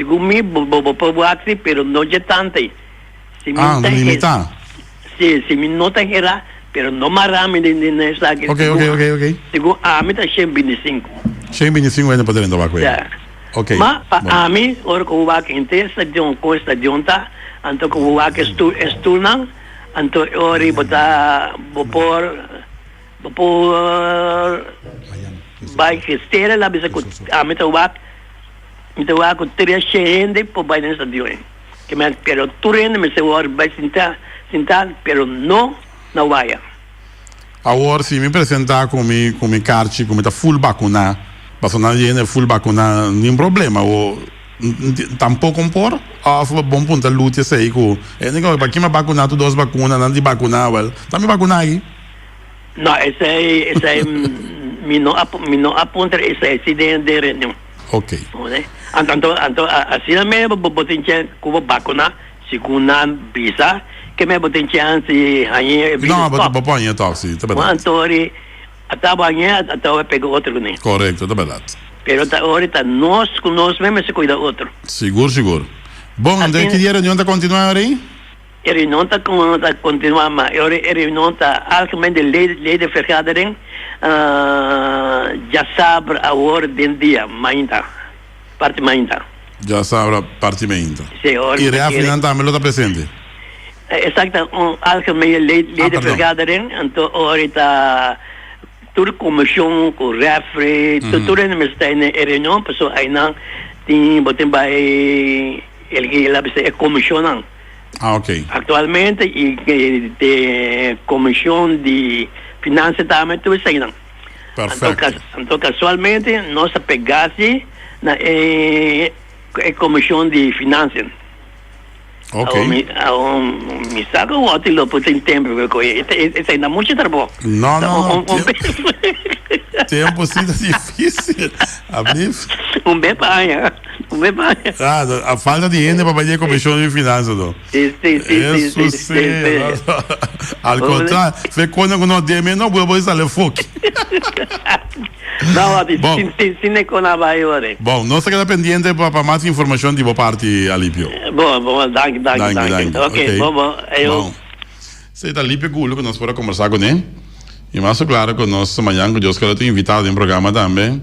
vou beber, pero não é tanto. Não limita? Se me não tem era, pero não marame nessa aqui. Ok. Segundo a mim está 125. 125 ainda podendo beber com ele. Ok. Mas a mim, ora que o vaca inteiro estadion com estadion tá, então que o vaca esturnam, então ora botar por vai que esteira lá bisa que a mim o vaca teria gente por vai nessa estadion. Que me pero tu rende me se ora vai sentar, pero não vai. Agora se me apresentar com mi carte, com tá full vacuna. Mas não é full vacuna, nenhum problema. Ou tampouco por bom ponto a luta sei que é negócio para quem me vacunar tu 2 vacunas, não de vacunar, well, tá me vacunar aí? Não, esse é me não aponta esse acidente de reunião. Ok. Então assim mesmo botem chance que vou vacunar, segunda visa, que me botem chance aí. Não, vou pôr aí tóxico, tá bem. Antori até amanhã, até eu pego outro, né? Correto, é verdade. Pero ahorita nós mesmo se cuida outro. Seguro. Bom, onde que dia a reunião está continuando aí? A reunião está continuando, mas a reunião está algemeen de lei de vergadering, já sabe a hora do dia, mainta, parte mainta. Já sabe a parte mainta. E reafinan também está presente? Exato, algemeen lei de vergadering, então ahorita toda comissão, o refre, tudo não está em reunião, pessoal aí não tem vai ele lá é comissão não. Ok. Atualmente e de comissão de finanças também tudo isso aí não. Perfeito. Então casualmente nós pegasse na comissão de finanças. Ok. Me saca o outro lo por tempo porque isso ainda muito trabalho. Não. Tempo sim é difícil. Bem banha. A falta de gente para fazer comissão de finanças, não. Isso sim. Ao contrário, foi quando não deu menos, não vou sair foco. Não, sim com a maior. Bom, nós estamos pendentes para mais informação de boa parte, Alípio. Bom, danke. Ok, bom. Você está Alípio Gulo, que nós podemos conversar com ele. E mais claro que nós amanhã, que Deus quer ter invitado em programa também,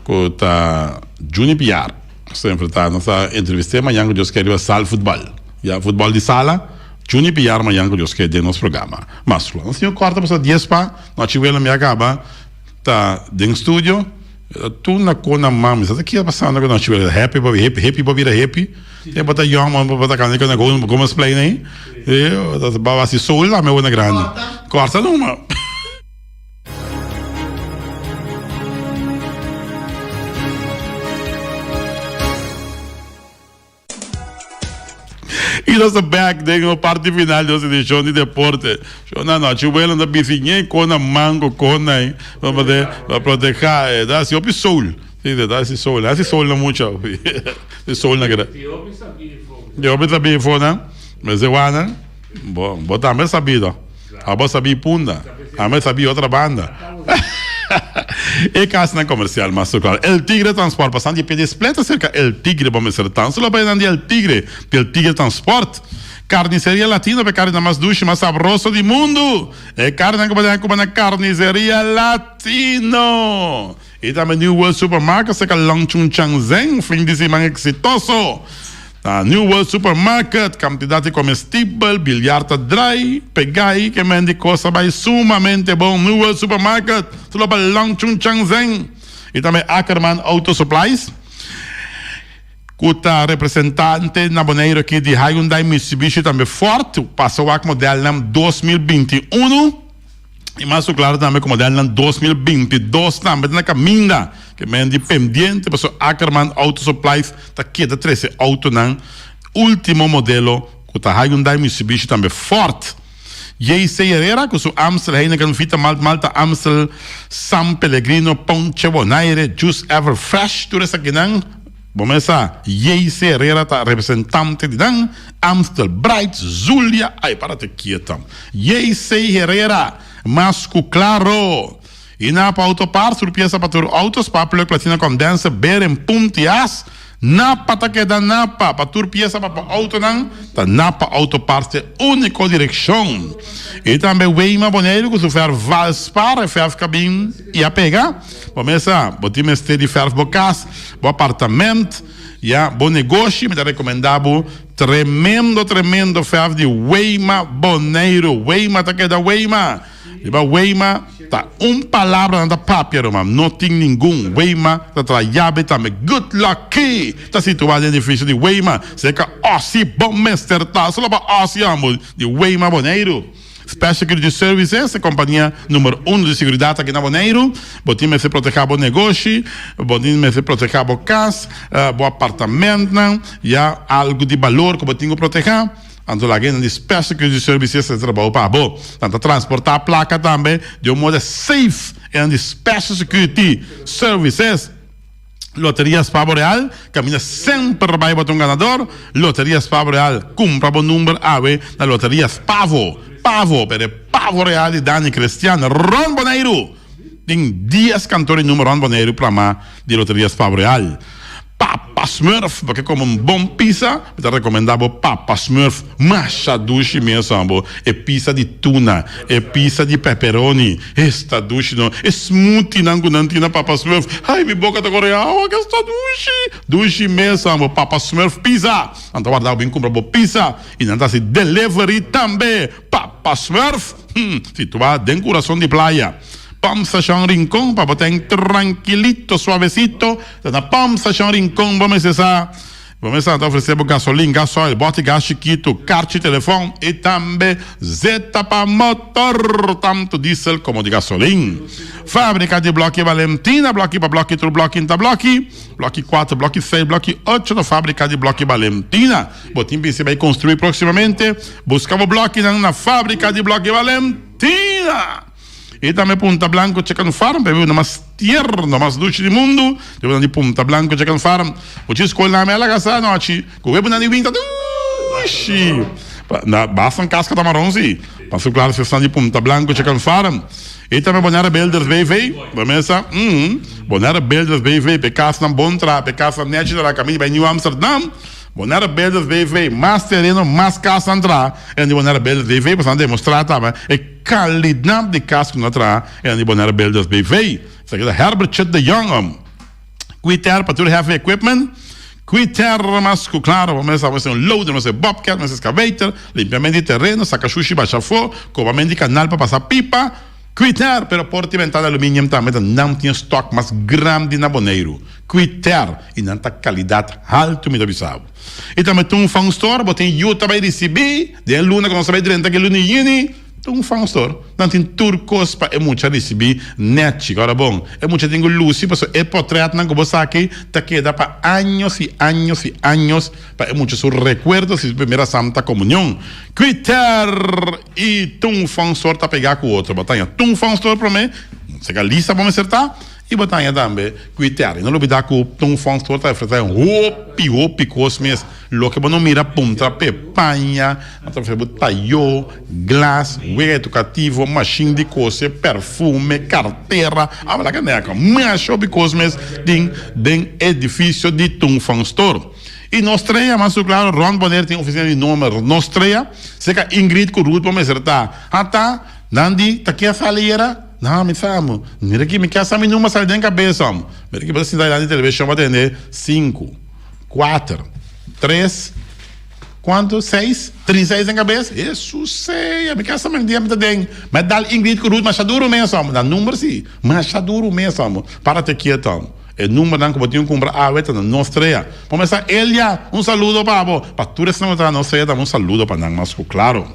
que está Juni Piar. Sempre está nossa entrevista amanhã, que Deus quer ir a sala de futebol. E a futebol de sala, Juni Piar amanhã, que Deus quer ter nosso programa. Mas, nós temos quarta para 10 para, nós tivemos a acaba, está dentro do estúdio, tu na cona mami, sabe o que está passando? Nós tivemos happy para vir happy. Tem para young, para botar carne que não como explain aí. E para assim soul lá meu na grande. Corta numa. E nossa back tem parte final da edição de deporte. Não, chuvelo na bicicleta com a mango com aí para proteger, dá se op soul. Dá se soul não muito. Se soul na cara. Eu sabia fona, mas eu ana. Bom, também sabia. A boa sabia punda. A mãe sabia outra banda. E caso na comercial, mas claro, El Tigre Transport, passando de pedir spleta cerca El Tigre, vamos ser tão só para ir El Tigre Transport. Carniceria Latina, para carne mais doce, mais saborosa do mundo. É carne que vai comer na Carniceria Latino. E também New World Supermarket, cerca Langchun Changzhen, fim de semana exitoso. New World Supermarket, quantidade comestível, bilharta dry, pegai, que mende coisa vai sumamente bom. New World Supermarket, só para Langchun Changzhen. E também Ackerman Auto Supplies, que representante na boneiro aqui de Hyundai Mitsubishi também forte, passou a modelo 2021. E mais claro também como modelo 2022 também na caminha que mende pendiente para Ackerman Auto Supplies tá aqui da 13 auto nan último modelo que tá Hyundai Mitsubishi também forte J.C. Herrera, com o Amstel Heineken Vita Malta Amstel San Pellegrino Ponche Bonaire Juice Ever Fresh, tudo isso aqui não. Vamos começar. J.C. Herrera tá representante de dan Amstel Bright Zulia. Ai, para te quieto. J.C. Herrera, masco claro. E na autopar, surpresa para tur autos, papel platina condensa, beren puntias, napa ta queda napa, para tur pieza para auto nan, ta napa autoparte único direção. E também Weima Boneiro, que se fer Valspar, fer cabin e a pegar. Começa, botim este de fer bocas, bo apartamento, ja, bom negócio, me dá recomendado, tremendo fer de Weima Boneiro, Weima ta queda Weima. Diba Weima, tá palavra na papel, mas não tem nenhum. Weima, tá trabalhando também. Good luck! Tá situado no edifício de Weima. Seca Ossi Bom Mester, tá? Só para Ossi Amo, de Weima Boneiro. Special Security Services, a companhia número 1 de segurança aqui na Boneiro. Botim se proteger bom negócio, botim se proteger bom casa, bom apartamento, já algo de valor que botim proteger. Anto la gente di Special Security Services se trabalha para bom. Tanto transportar a placa também de modo safe e de Special Security Services. Loterias Pavo Real, caminha sempre para o ganador. Loterias Pavo Real, compra o número AVE na Loterias Pavo. Pavo, pero Pavo Real de Dani Cristiano. Ron Boneiro. Tem 10 cantores número Ron Boneiro para mais de Loterias Pavo Real. Papa Smurf, porque como bom pizza, eu recomendava Papa Smurf, machadushi mesmo, é pizza de tuna, é pizza de pepperoni, esta dushi não, é smoothie nangunantina Papa Smurf, ai minha boca tá correndo, que esta dushi mesmo, Papa Smurf pizza, então guardar bem comprar boa pizza, e não tá se delivery também, Papa Smurf, se tu vai dentro do coração de praia. Pam Station Rincón, para botar tranquilito, suavecito. Na Pam Station Rincón, vamos a oferecer gasolina, gasóleo, bote gás chiquito, carte de telefone e também zeta para motor, tanto diesel como de gasolina. Fábrica de bloco Valentina, bloco para bloco, outro bloco, inta bloco, bloco 4, bloco 6, bloco 8, da fábrica de bloco Valentina. Botim você vai construir proximamente, buscava bloco na fábrica de bloco Valentina. E também Punta Blanco Chicken Farm, bebeu na mais tierno, mais dulce do mundo. Eu de Punta Blanco Chicken Farm. O que escolhe na mela gasta noite. Com o na vinta. Ixi. Basta casca de marrom, sim. Passo claro se está de Punta Blanco Chicken Farm. E também Bonera Builders BV. Vamos lá. Bonera Builders BV. Pecas na Bontra, pecas na Net da caminho para New Amsterdam. Bonera Builders BV, mais terreno, mais casa entrar. E de Bonera Builders BV, para demonstrar também a qualidade de casa que nós traz. E de Bonera Builders BV. Isso aqui é Herbert Chet de Young. Quitter para tudo heavy equipment. Quitter, mas claro, vamos fazer loader, vamos fazer bobcat, vamos fazer excavator, limpiamento de terreno, saca sushi, baixa fogo, cobamento de canal para passar pipa. Quitter, pero portimental de alumínio também não tinha estoque mais grande na Boneiro. Quitter, e não tem qualidade alta, me avisava. E também tem fan store, botei Utah vai receber, de luna, quando você vai direto que luna yini, tem fan store. Não tem turcos para muito receber, net, agora bom. É muito tenho luz, porque é portrait não que você aqui, tá queda para anos e anos e anos, para muito seus recuerdos de primeira Santa Comunhão. Quitter e tem fan store tá pegar com o outro, botanha. Tem fan store para mim, você que lista vamos acertar. E botanha também, Quitter. Não olvidar que tem fan store tá oferecendo hopi cosmes, lo que não mira ponta pepanha, tá oferecendo taio, glass, wear educativo, machine de coce, perfume, carteira, a verdade que neca, mas hopi cosmes den edifício de Tum Fan Store. E nós treia, mas claro, Ron Bonner tem oficina de número, nós treia, se que Ingrid Curut vamos acertar. Tá, Nandi, tá aqui a saleira. Não, me famo. Mira aqui, me quer saber numa saída em cabeça, homem. Mira aqui, você está na televisão para atender 5, 4, 3, quanto? 6? 36 em cabeça? Isso sei, me quer saber um dia, me tem. Mas dá Ingrid Cruz, mas duro mesmo, homem. Dá número, sim. Mas duro mesmo, homem. Para te quieto, homem. É número que eu tenho que comprar a veta na nossa estreia. Vamos começar, Elia, um saludo para você. Para todos que estão na nossa estreia, um saludo para nós, mas claro.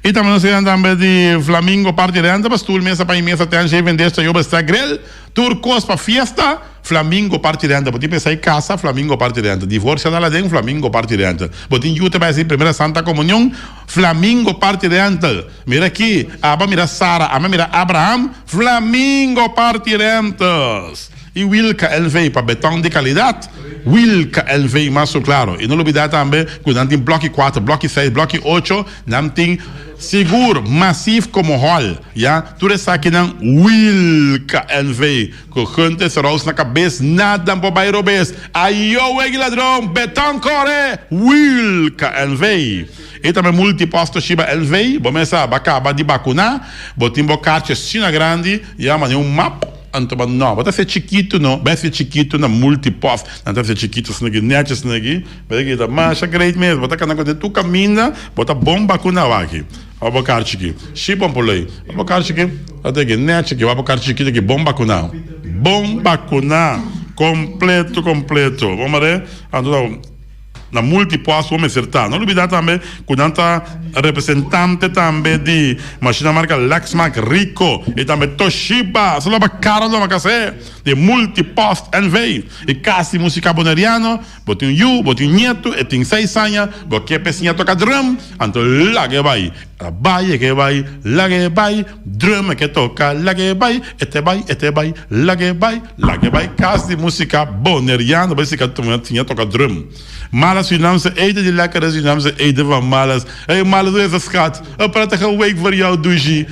E também nós também de Flamingo parte de anda, mas tu mesa para mesa tem gente vender esta joba está grel, turcos para fiesta, Flamingo parte de anda, botin pensar em casa, Flamingo parte de anda, divórcio da ladem, Flamingo parte de anda, botin junto vai ser primeira Santa Comunhão, Flamingo parte de anda, mira aqui, aba mira Sara, aba mira Abraham, Flamingo parte de andas. E Wilka LV para betão de qualidade, Wilka LV mais claro. E não olvidar também que não tem bloco 4, bloco 6, bloco 8, não tem seguro massivo como hall, ja? Tudo isso aqui não Wilka LV, que gente se roça na cabeça, nada para bairro bes. Aí eu ladrão, betão core, Wilka LV. E também multiposto Shiba LV, vamos começar a acabar de vacunar, botim bocarte China grande, ja, mas um mapa. Então, não, bota ser chiquito, não, vai ser chiquito na multipost, não deve ser chiquito, se não é net, se não é, vai que mas é great mesmo, bota cada coisa, tu caminha, bota bomba com a aqui, vai bocar chiqui, chipam por aí, vai bocar chiqui, até que net, que vai bocar chiquito aqui, bomba com completo, vamos ver, então, na multiposto vamos acertar. Não olvidar também que nanta representante também de máquina marca Lexmark Rico e também Toshiba, só para caro do macacé de multipost NV e casi música boneriano, botin you, botin nieto, e tem 6 anos, porque pecinha toca drum, então lá que vai, lá que vai, drum que toca, lá que vai, lá que vai, casi música boneriano, basicamente tinha toca drum. Malas Surinaamse eten, die lekkere Surinaamse eten van Malas. Hey Malas, doe eens schat. Een prettige week voor jou, douche.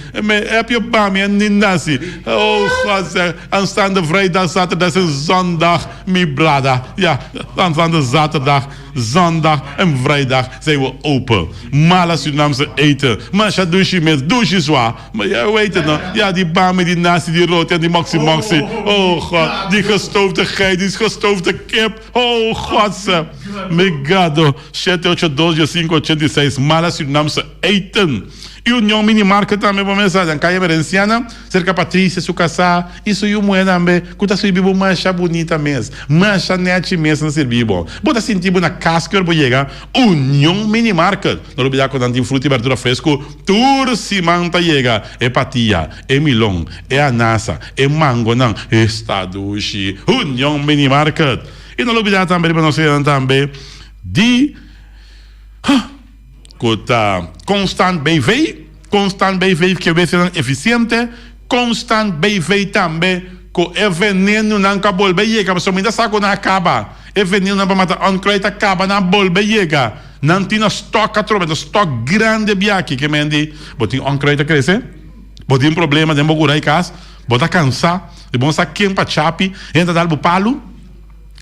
Heb je bami en nindasi? Oh God zeg. Aanstaande vrijdag, zaterdag en zondag, mi brada. Ja, aanstaande zaterdag, zondag en vrijdag zijn we open. Malas Surinaamse eten. Maar ja, douche mis, douche zwaar. Maar jij weet het nog. Ja, die bami, die nasi, die roti en die moxie. Oh God, die gestoofde geit, die gestoofde kip. Oh God zeg. Megado, 782-586, Malas Surinaamse eten. E União Minimarket também, vamos pensar, em Caia Merenciana, cerca Patrícia, Sucassá, isso e o moeda também, que está servindo mancha bonita mesmo, mancha net mesmo na servibo. Bota sentido na casca, vou chegar, União Minimarket. Não olvidar quando tem fruta e verdura fresco, Turcimanta chega, é patia, é milão, é anassa, é mango, não, estaduchi, União Minimarket. E não olvidar também, para nós também, de Constant BV, que vai ser eficiente, Constant BV também, que é veneno não acabou, vai chegar, mas somente saco não acaba, é veneno não para matar, on-crate acaba, não bol, vai chegar, não tem estoque, estoque grande aqui, que me diz, botem on-crate crescer, botem problema, de mogurar em casa, botar cansar, de bom saber quem para chapi, entra dar o palo,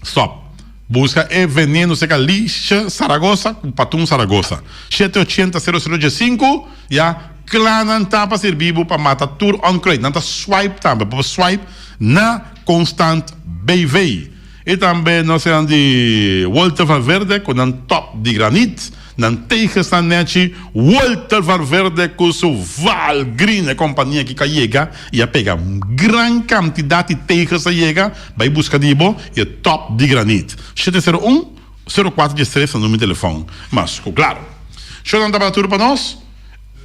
stop. Busca é veneno seca lixa Saragossa, Patum Saragossa. 780-0015, já, clanan tá para servir para matar tour on crate. Não tá swipe também, para swipe na Constant BV. E também nós temos de Walter Valverde, com um top de granito. Não tem que estar nesse Walter Valverde com seu Val Green, a companhia que chega e a pega grande quantidade de teias a chega, vai buscar de bo e top de granito. 701-0413 é o número de telefone. Mas, claro, deixa eu dar uma temperatura para nós.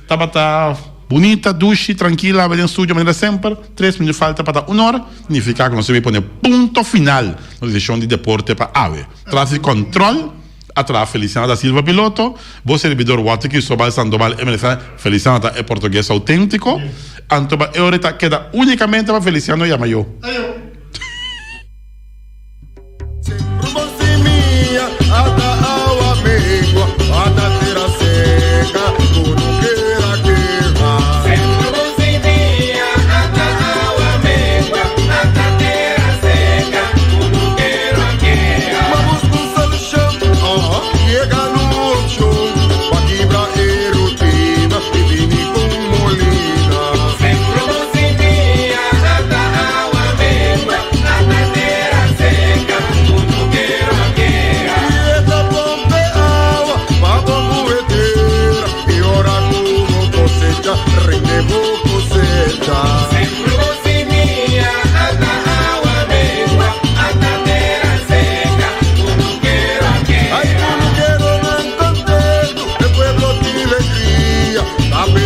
Tá bonita, duche, tranquila, vai no estúdio, maneira sempre. 3 minutos falta para dar 1 hora. Significa que nós vamos pôr ponto final na sessão de deporte para AVE. Traz controle. Atrás Feliciano da Silva piloto, vos servidor Water que Sobal Sandoval MLC, Feliciano é português autêntico, Antoba Eureta queda unicamente para Feliciano e Amayo. I've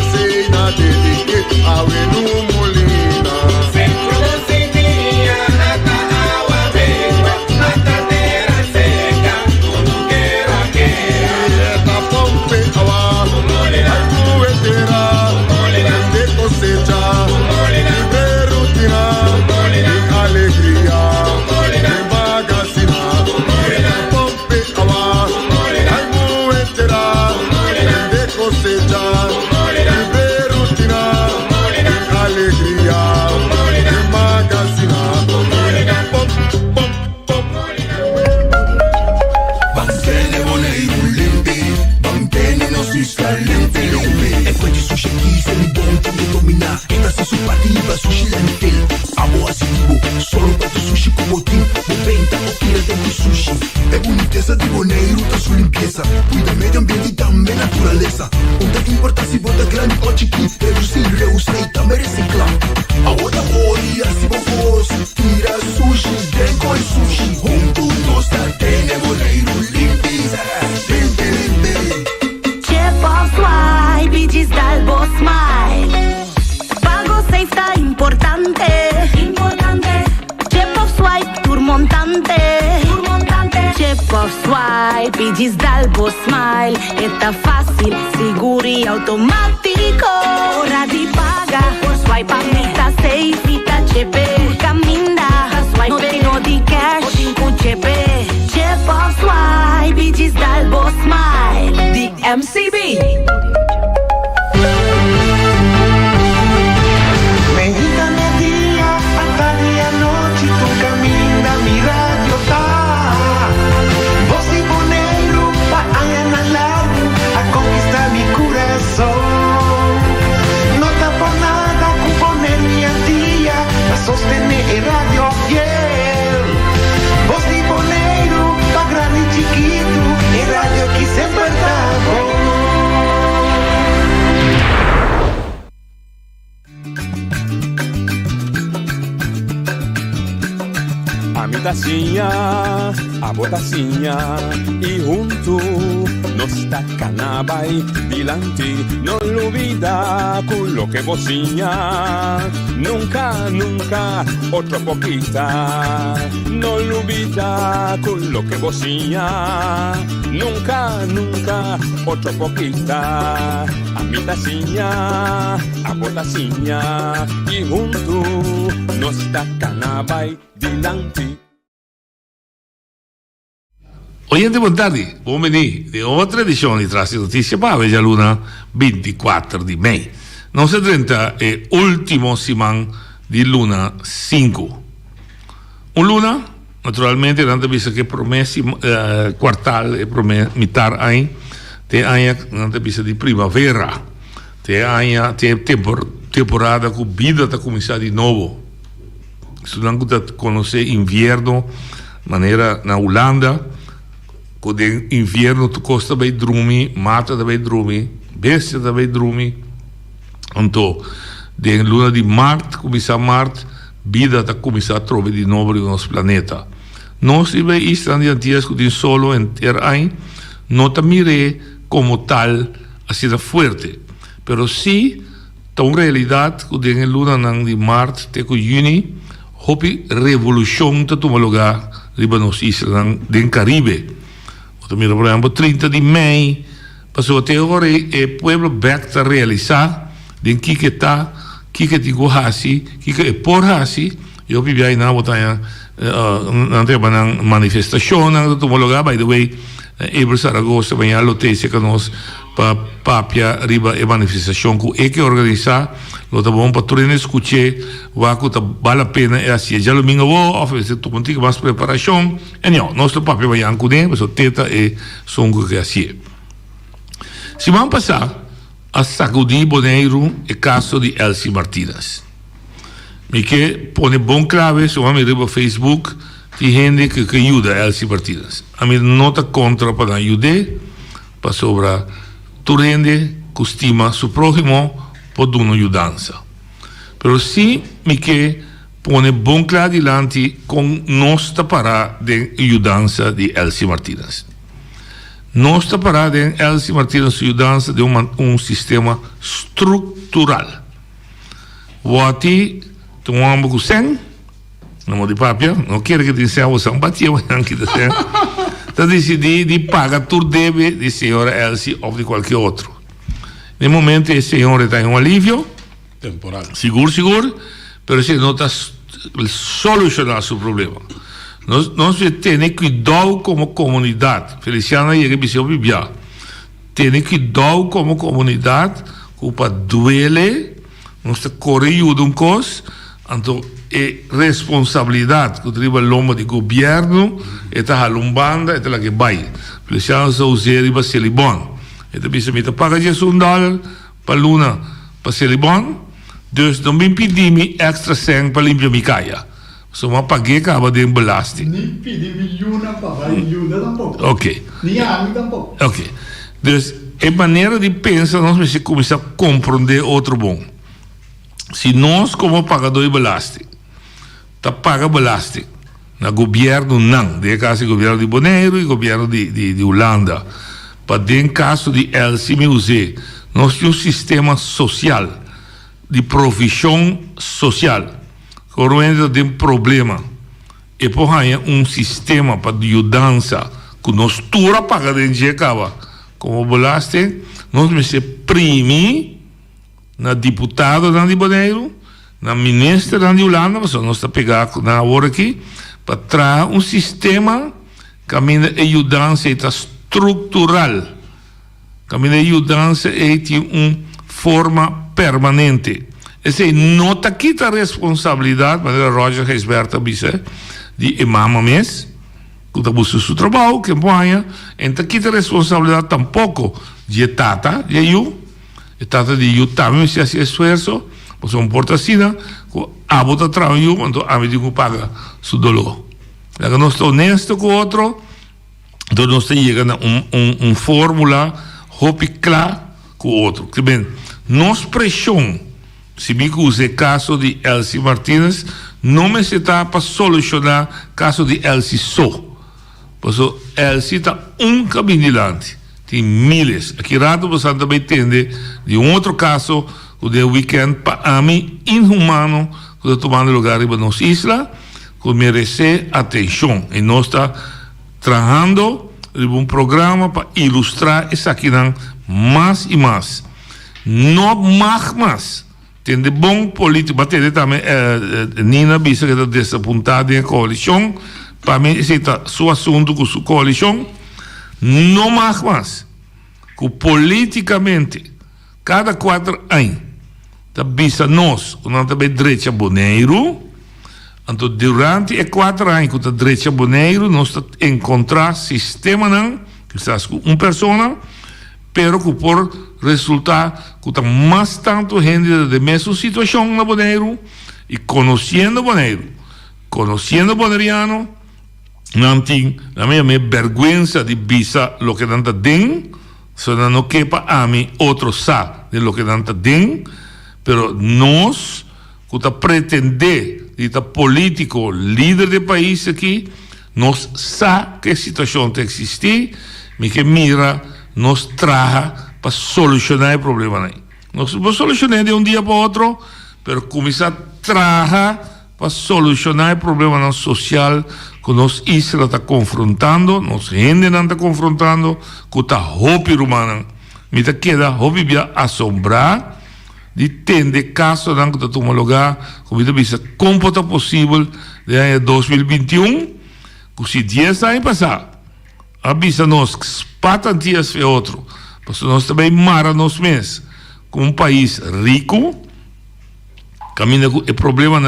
se li bom que dominar. Esta se su partida sushi lentil. Amo asivo, solo para tu sushi como team. Moventa o tira dentro sushi. É boniteza de boneiro, tá sua limpeza. Cuida meio ambiente e também natureza. Onde importa se bota grande ou chiquinho. Reduzir, reusar e também reciclar. Agora olha se vos tira sushi, dengo e sushi. Junto nós tá tendo boneiro limpeza. Limpe, limpe. Chef of Swipe, diz Dalbo Smile. Pago safe tá importante. Chef of Swipe, turmontante. Chef of Swipe, diz Dalbo Smile. Está fácil, seguro e automático. Hora de pagar por swipe, a meta safe e tá chepe. Caminda, swipe, no tenho de cash, cinco chepe. Chef of Swipe, diz Dalbo Smile. The MCB. Medita mi día, hasta día noche, tu camina, mi radio está. Vos y Boneiro, pa allá en largo, a conquistar mi corazón. No está por nada, con poner mi día, a sostener el radio fiel. Vos y Boneiro, pa grande y chiquito, el radio aquí siempre está. A mi tacinha, a botacinha e junto nos tacanabay dilante, no olvida con lo que vocinha, nunca, nunca otra poquita, no olvida con lo que vocinha, nunca, nunca otra poquita, a mi tacinha, a botacinha e junto nos tacanabay dilante. Oyente, buon tardi, buon venì di otra edizione di Trassi Notizie Pave, già luna 24 di Mei. Non si tratta è ultimo siman di luna 5. Un luna, naturalmente, non visto che promessi quartale e metà anni, te anni non visto di primavera, te anni te temporada con vida da cominciare di nuovo. Se non conosce inverno, maniera na Holanda, con inverno tu costa bei drumi, mata da bei drumi, bestia da bei drumi. Anto, de luna di Marte, comincia Marte, vida da comincia a trovare di nuovo il nostro pianeta. Non si vede Islandi antias con solo en terrain, non mire como tal, así da fuerte, pero sí, in realidad, con luna di Marte, te con Juni, hopi revolução te toma lugar riba nos islas del Caribe. Mira, por exemplo, 30 de maio, passou até agora o pueblo back a realizar de que está, que digo hasi, que é por hasi, eu vivi aí na botanha, não tem uma manifestação, não toma lugar, by the way, Eber Saragossa, vem a lotecia que nós para papia riba e manifestação que organizar, lo tá bom para tu escutar, vaco tá vale a pena é assim, já domingo vou oferecer tu contigo mais preparação, e não, nosso papia vai anco né, mas o teta é songo que assim. Se vamos passar a sacudir Boneiro e caso de Elsie Martínez, me que põe bom clave, se vamos riba Facebook, de gente que ajuda Elsie Martínez. A mim não tá contra para ajudar, para sobrar tu rende, costima su prójimo por una ayudanza. Pero sí me que pone bon claro adelante con nuestra parada de ayudanza de Elsie Martínez. Nuestra parada de Elsie Martínez ayudanza de un sistema estructural. Wati, tu amo kusen, no de papia, não quero que te ensine você um batia, que te então decidi de pagar tudo deve de senhora Elsie ou de qualquer outro. No momento a senhora está em um alívio temporal, seguro, mas se não está solucionar seu problema. Nós temos que cuidar como comunidade. Feliciana e a Biseu Bibia. Temos que cuidar como comunidade, para doer, nós correr um cos, então é responsabilidade que o lomba do governo está a lombanda está lá que vai Feliciano Sauzer e Basili Bon então bisa mita paga $1 para luna para Celibon. Dus dan ben je extra cent para limpar mi casa. So, maar paguei acaba de belasting. Nem pedir miljoena para ajuda tampouco. Ok. Nem amigo tampouco. Ok. Dus, a maneira de pensar, nós precisamos começar a compreender outro bom. Se nós, como pagador de belasting, tá paga belasting, na governo não, de caso governo de Bonaire e governo de Holanda, para den caso de LCMUZ, nós temos um sistema social, de provisão social, quando tem problema, e por aí sistema para ajudança, que nós tudo paga de acaba, como belasting, nós precisamos premir na deputado de Bonaire, na ministra de Holanda, nós estamos a pegar na hora aqui, para trazer sistema que a ajudança está estrutural, que a ajudança tem forma permanente. Essa não está aqui a responsabilidade, mas a Roger Heisberta disse, de imam mês, que está buscando seu trabalho, que põe, e está aqui a responsabilidade tampouco de tata, de eu, tata de eu também se faz esforço, pois não importa assim, que a bota trabalho, então a mim digo paga seu dolor. Então nós estamos honestos com o outro, então nós estamos chegando a fórmula, hope claro com o outro. Que bem, nós pressão, se me use caso de Elsie Martínez, não me se está para solucionar caso de Elsie só. Pois Elsie está caminho adiante. Tem milhares. Aqui rato você também entende de outro caso, o de weekend, para mim, inhumano, que está tomando lugar em nossa isla, que merece atenção. E nós estamos trabalhando em programa para ilustrar isso aqui mais e mais. Não mais. Tem de bom político, mas tem também Nina Bisa que está desapontada em coalição, para mim esse é seu assunto com sua coalição, não mais, que politicamente, cada 4 anos, da Bisa nós, que não também direita Bonaire, então durante 4 anos que a direita Bonaire, nós encontrar sistema não, que está com uma pessoa, pero que por resultar que está mais tanto gente da mesma situação na Bonaire e conhecendo Bonaire, conhecendo bonaireano, não tem a minha vergonha de Bisa lo que não está dentro, só não quepa a mim outro sa de lo que não está dentro, pero nós que está pretender de estar político, líder do país aqui, nós sa que a situação tem existir, me que mira nós traga para solucionar o problema. Nós vamos solucionar de um dia para outro, mas começar a trabalhar para solucionar o problema social que nós isla está confrontando, nós gente não está confrontando, que está hopi humana. Me está queda hopi via assombrar de ter caso que está tomando lugar, como está vista como é possível de 2021, que se 10 anos passar, avisa nós que patantias é outro, porque nós também mara nós mesmos, como um país rico, caminha com o problema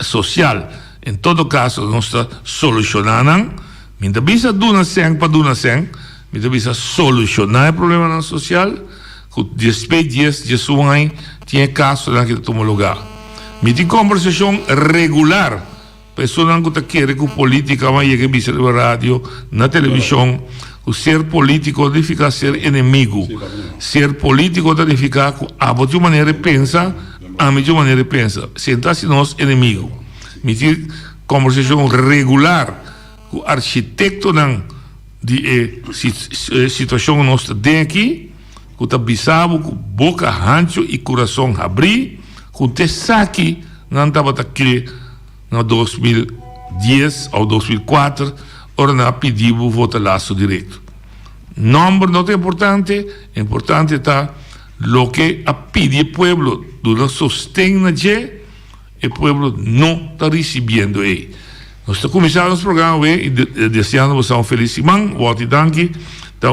social. Em todo caso, nós estamos solucionando, mas avisa duna sen para duna sen, mas avisa solucionar o problema social, que depois de um ano, tinha caso que toma lugar. Mas tem conversação regular, pessoas que querem que a política vai chegar na rádio, na televisão, o ser político de ficar ser inimigo, ser político de ficar a de maneira pensa, a de maneira pensa, sentar-se nós inimigo. Meter conversação regular com o arquiteto de situação que nós temos aqui, com o bisabo, com boca, rancho e coração abrir, com o saque, não estava aqui no 2010 ou 2004, ora não pedimos voto laço direito. Número não é importante está o que a pedir o pueblo, do sostém o pueblo não está recebendo aí. Nós estamos começando o programa e desejando você feliz semana, volta e danke, está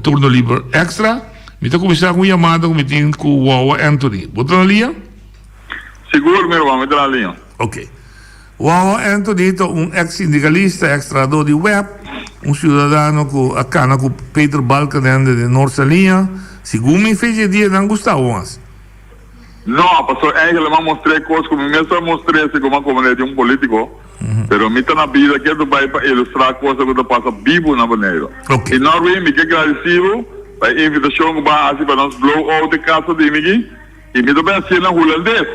turno livre extra. Me está começando com uma chamada com o Wawa Anthony. Bota na linha? Seguro, meu irmão, entra na linha. Ok. Wawa Anthony é ex-sindicalista, ex-tradutor de web, cidadão com a cana com Peter Balkenende de Noorsa Linha. Segundo me fez dia, não gostava mais. No, pastor, eigenlijk maar mostrei coisas como mesmo mostrei se como comunidade de político. Pero me está na vida que tu vai para ilustrar coisas que tu passa vivo na maneira. Okay. E nós me que agradecido para a invitação que vai para nós blow out de casa de mim e me também assim na holandês.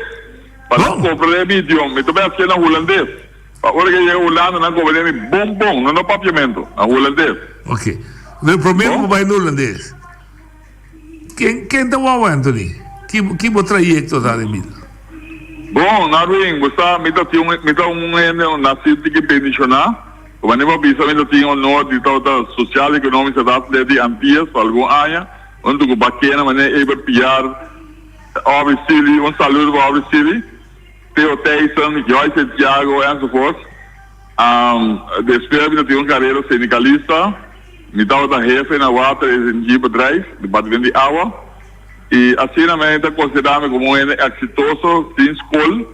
Para não compreender o idioma, me também assim na holandês. Para hora que eu Holanda não compreender bom, não papiamento, na holandês. Ok. O primeiro vai no holandês. Quem está o Anthony? Que trajecto da de vida? Bom, na ring, você me dá nascido que pensionar. Como nem bisa me tinha um norte de toda social e econômica da de Antillas, para algum ano, onde o bacana mané ever piar Aubrey City, um saludo para Aubrey City, Theo Tyson, Joyce Santiago, e so forth. Depois me tinha carreira sindicalista, me dava da jefe na water energiebedrijf, departamento de água. E assim também está considerado como exitoso sem escola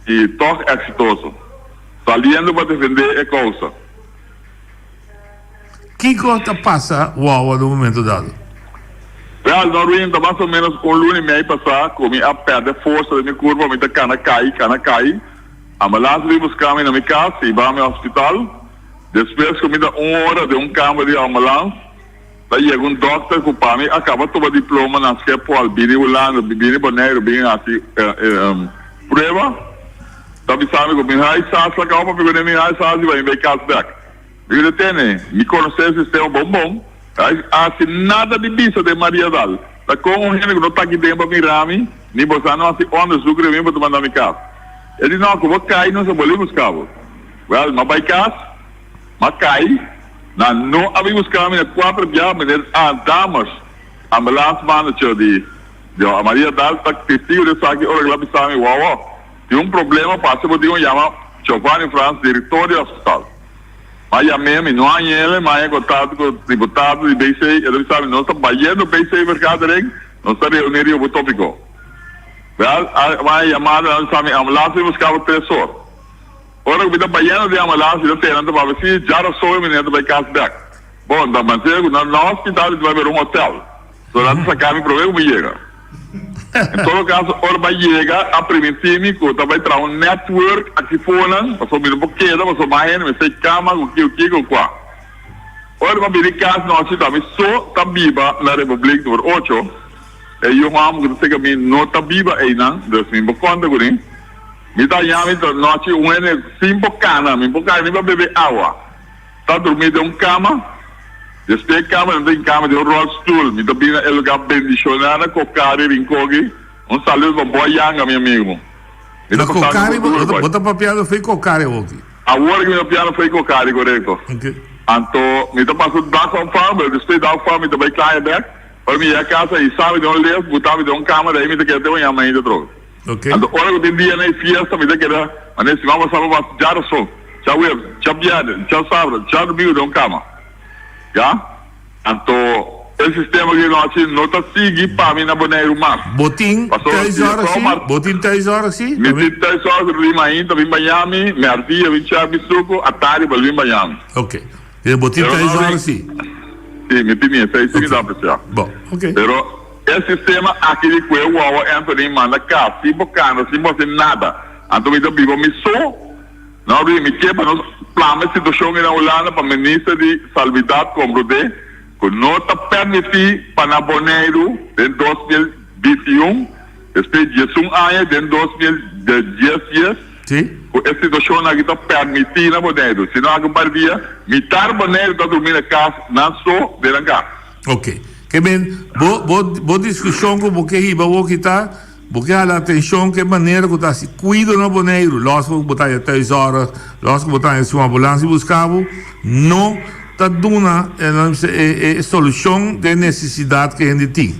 e toch exitoso, saliendo para defender a causa. Que coisa passa no momento dado? Well, nós vimos mais ou menos lunes e meio passar, como a perda de força da minha curva, me cana cai. A malança veio buscar-me na minha casa e vai ao hospital. Depois, como uma hora de câmara de ambulância, daí chega doctor que para mim acaba todo o diploma na escola, bem Holanda, bem Bonaire, bem assim, prova. Daí sabe que me high SAS lá calma, porque me high SAS vai em cashback. Eu tenho, me conhecer o sistema bom. Assim nada de bisa de Maria Dal. Da com um gente que não está aqui dentro para mirar-me, nem você não assim onde sucre vem para tomar na minha casa. Ele não, que vou cair não se pode buscar. Well, mas vai casa, mas cai. Não abrimos caminho de 4 dias, mas damas, ambulância manager de a Maria Dal está testigo de saque, ora lá pensava, uau, tem problema, passa por um chama Giovanni Franz, diretor do hospital. Mas a mim, não há ele, mas é contato com o deputado de BC, ele sabe, não está banhando o BC mercado, não está reunindo o tópico. Mas a chamada, não sabe, a ambulância buscava 3 horas. Ora que está banhando de ambulância, ele tem para ver se já sou menino vai cashback. Bom, da manteiga, no hospital vai ver hotel. Durante essa casa, problema me chega. Em todo caso, ora vai chegar a primitiva, que vai trazer network, aqui fora, passou um pouquinho, passou mais, mas sei cama, o que, qual. Ora, vai vir casa, nós estamos só viva na República número 8. E eu amo que você não está viva ainda, Deus me conta com ele. Me dá chame da noite sem bocana, nem para beber água. Está dormindo em cama, depois cama, não tem cama de rollstool. Me dá bem o lugar bendicionado, cocari, rincogi. Saludo para Boyanga, meu amigo. Na cocari, bota para piada foi cocari aqui. Agora que minha piada foi cocari, correto. Então, me dá passando da farm, depois da farm, me dá bem claro back. Para mim, a casa, e sabe de onde botava de cama, daí me dá que até uma mãe de droga. Okay. And ora que tem dia na fiesta me daquela, mas se vamos falar about já só, já piada, já sabe, já dormiu de cama, já? Então esse sistema que nós está seguindo para mim na Bonaire mais. Botim 3 horas sim, botim 3 horas sim. Me 3 horas de ainda vim Miami, me ardia vim Chabi Suco, a tarde para vir Miami. Ok. E botim 3 horas sim. Sim, me tinha 6 sim dá para ser. Bom, ok. Pero esse sistema aqui que o Anthony manda cá, se bocana, se você nada, então me dá vivo me sou, não me quebra nos planos de situação na Holanda para ministro de salvidade como de que não está permitido para Bonaire em 2021, depois de um ano em 2010, sim. Essa situação aqui está permitida na Bonaire, senão a companhia, mitar Bonaire está dormindo na casa, não só de cá. Ok. Que bem, boa discussão com o que riba o que está, porque a atenção que maneira que está se cuida no Bonaire, nós vamos botar 3 horas, nós vamos botar em uma ambulância e buscava, não está dando a solução de necessidade que a gente tem.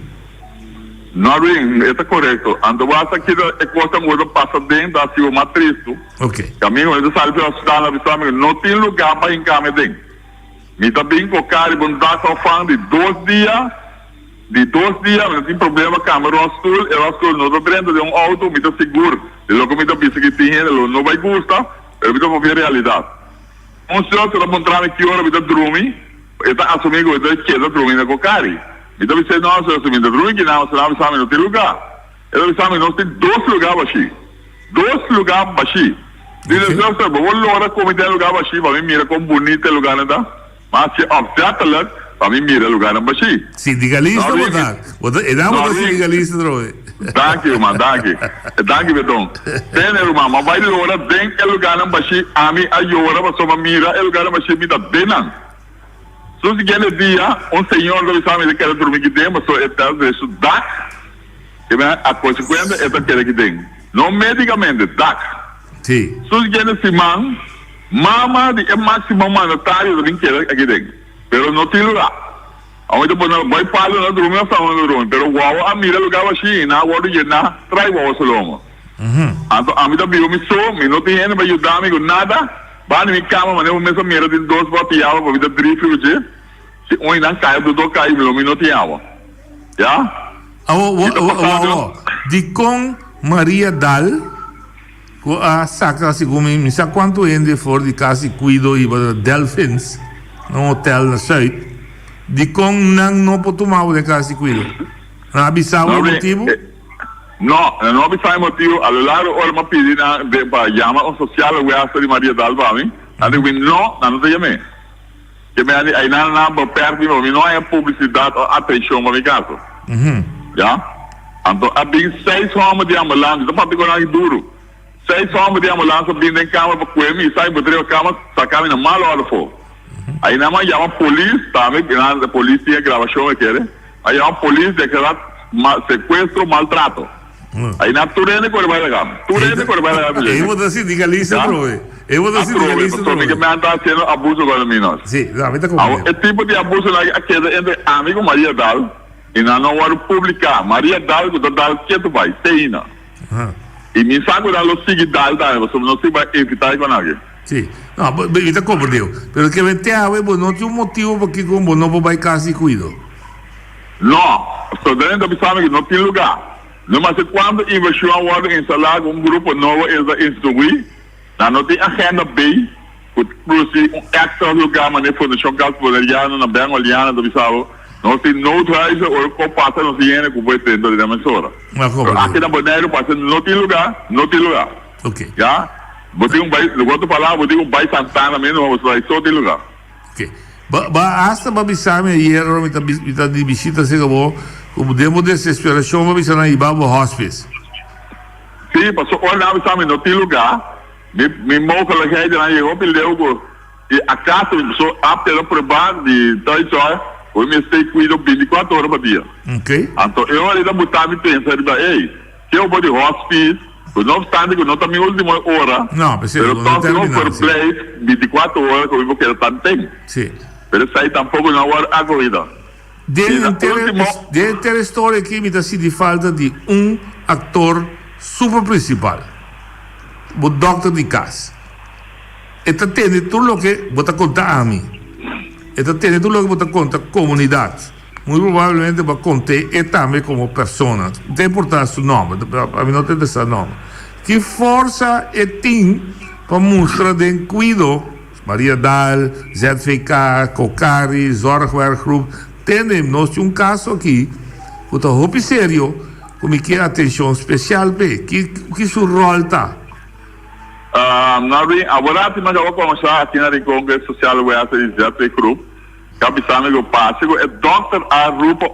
Não, é correto. Então, você aqui é coisa que passa dentro da sua matriz. Ok. Caminho, ele sabe que o hospital não tem lugar para encaminhar dentro. Me também com o cara que está com de 2 dias, não tem problema, câmera, o hospital não está dentro de um auto, me está seguro. E logo me está pensando que tem gente, não vai gostar, mas me está para ver a realidade. Senhor que está mostrando que hora me está dormindo, está assumindo que está esquerda dormindo com o cara. Me está pensando, não, senhor, me está dormindo, que não tem lugar. Eu sabe, nós temos 2 lugares baixi. 2 lugares baixi. Diz eu vou lora como tem lugar baixi, para mim mira como bonito lugar não. Mas se observa para mim mira lugar baixi. Sindicalista botar. É não sindicalista droga. Dank you, man, dank you. Dank you, Betão. Tem, irmão, mas vai lora bem que lugar não baixi, a mim ayora, mas só mira lugar baixi me dá bem não. Se aquele dia, senhor do exame de quer dormir aqui dentro, mas só é tal de estudar, que a consequência é que aqui dentro. Não medicamente, DAC. Sim. Se aquele semana, mama de máximo monetário do que aqui dentro. Pero não tem lugar. Aonde vai para não dormir, não sabe onde dormir. Pero guau, a mira lugar assim, na guarda de na, trai guau soloma. A mim da biomissão, me não tem ainda para ajudar-me com nada. Vai na minha cama, mas eu mesmo mira de 2 botas de água para vida drifte, se um não cai, do do cai, me não tem água. Já? De com Maria Dal, a saca assim como me sabe quanto ende for de casa cuido e para Delphins, no hotel na Zuid. De com não pode tomar de casa cuido. Não avisava o motivo? Não avisava o motivo. A lo largo hora me pedi para chamar um social welfare de Maria Dal para mim. Eu digo não te chamei. Que me aí não perto de mim, não é publicidade ou atenção para mim caso. Já? Então, havia 6 homens de ambulância, não pode ficar duro. 6 homens de ambulância vindo em cama para comer e saem para a cama, sacaram na mala hora fora. Aí não mais chama a polícia, também, a polícia tinha gravação aqui, né? Aí chama a polícia, declarar sequestro, maltrato. Aí na turene que vai legal. Eu vou dar sindicalista, bro. Eu vou dar sindicalista, bro. Porque me está sendo abuso agora, meninos. Sim, não, me está comigo. É tipo de abuso aqui entre amigo Maria Dal. E não vai publicar. Maria Dal, que Dal quieto vai, teina. E me sabe que ela sigue Dal, você não se vai evitar com ninguém. Sim. Não, me está compreendendo. Pero que vem a ver, não tem motivo porque como não vai casa e cuido. Não, estou dentro da pessoa que não tem lugar. Não, mas quando a inversão vai instalar grupo novo instituir, não tem agenda B, produzir extra lugar, mas fundação Caspoliana, na Bengoliana, da pessoa. Nós temos noutrais ou compassa não tem que vai ter dentro da emissora. Aqui na Bonaire passa não tem lugar. Ok. Já? Botei vou falar, botei bairro Santana mesmo, mas só tem lugar. Ok. Hasta para avisar me hierro, me está de visita se acabou, como demo desesperação para avisar na Ibabo Hospice. Sim, passou olha avisar me não tem lugar. Me moca lá que já chegou pelo e a casa pessoa apta para provar de horas. Eu me sei cuidando 24 horas por dia. Ok. Então, eu ainda botar me pensar, que eu vou de hospice, não obstante que não está minha última hora. Não, precisa, não terminar. Por place, 24 horas, que eu vou querer tanto tempo. Sim. Mas isso aí tampouco não hora a corrida. De ter história aqui, me dá de falta de ator super principal. O doctor de casa. Está tendo tudo o que vou contar a mim. Está tendo tudo o que vou contar a comunidade. Muito provavelmente vai contar e também como pessoa. Não tem importância o nome, a mim não tem esse nome. Que força tem para mostrar de cuidado. Maria Dal, ZVK, Cocari, Zorgwerkgroep. Temos caso aqui, que está muito sério, como que atenção especial, que seu rol está? Agora, mas eu vou começar aqui na Congresso Social Welfare de ZVK, cabeçando que eu passo, é Dr. Grupo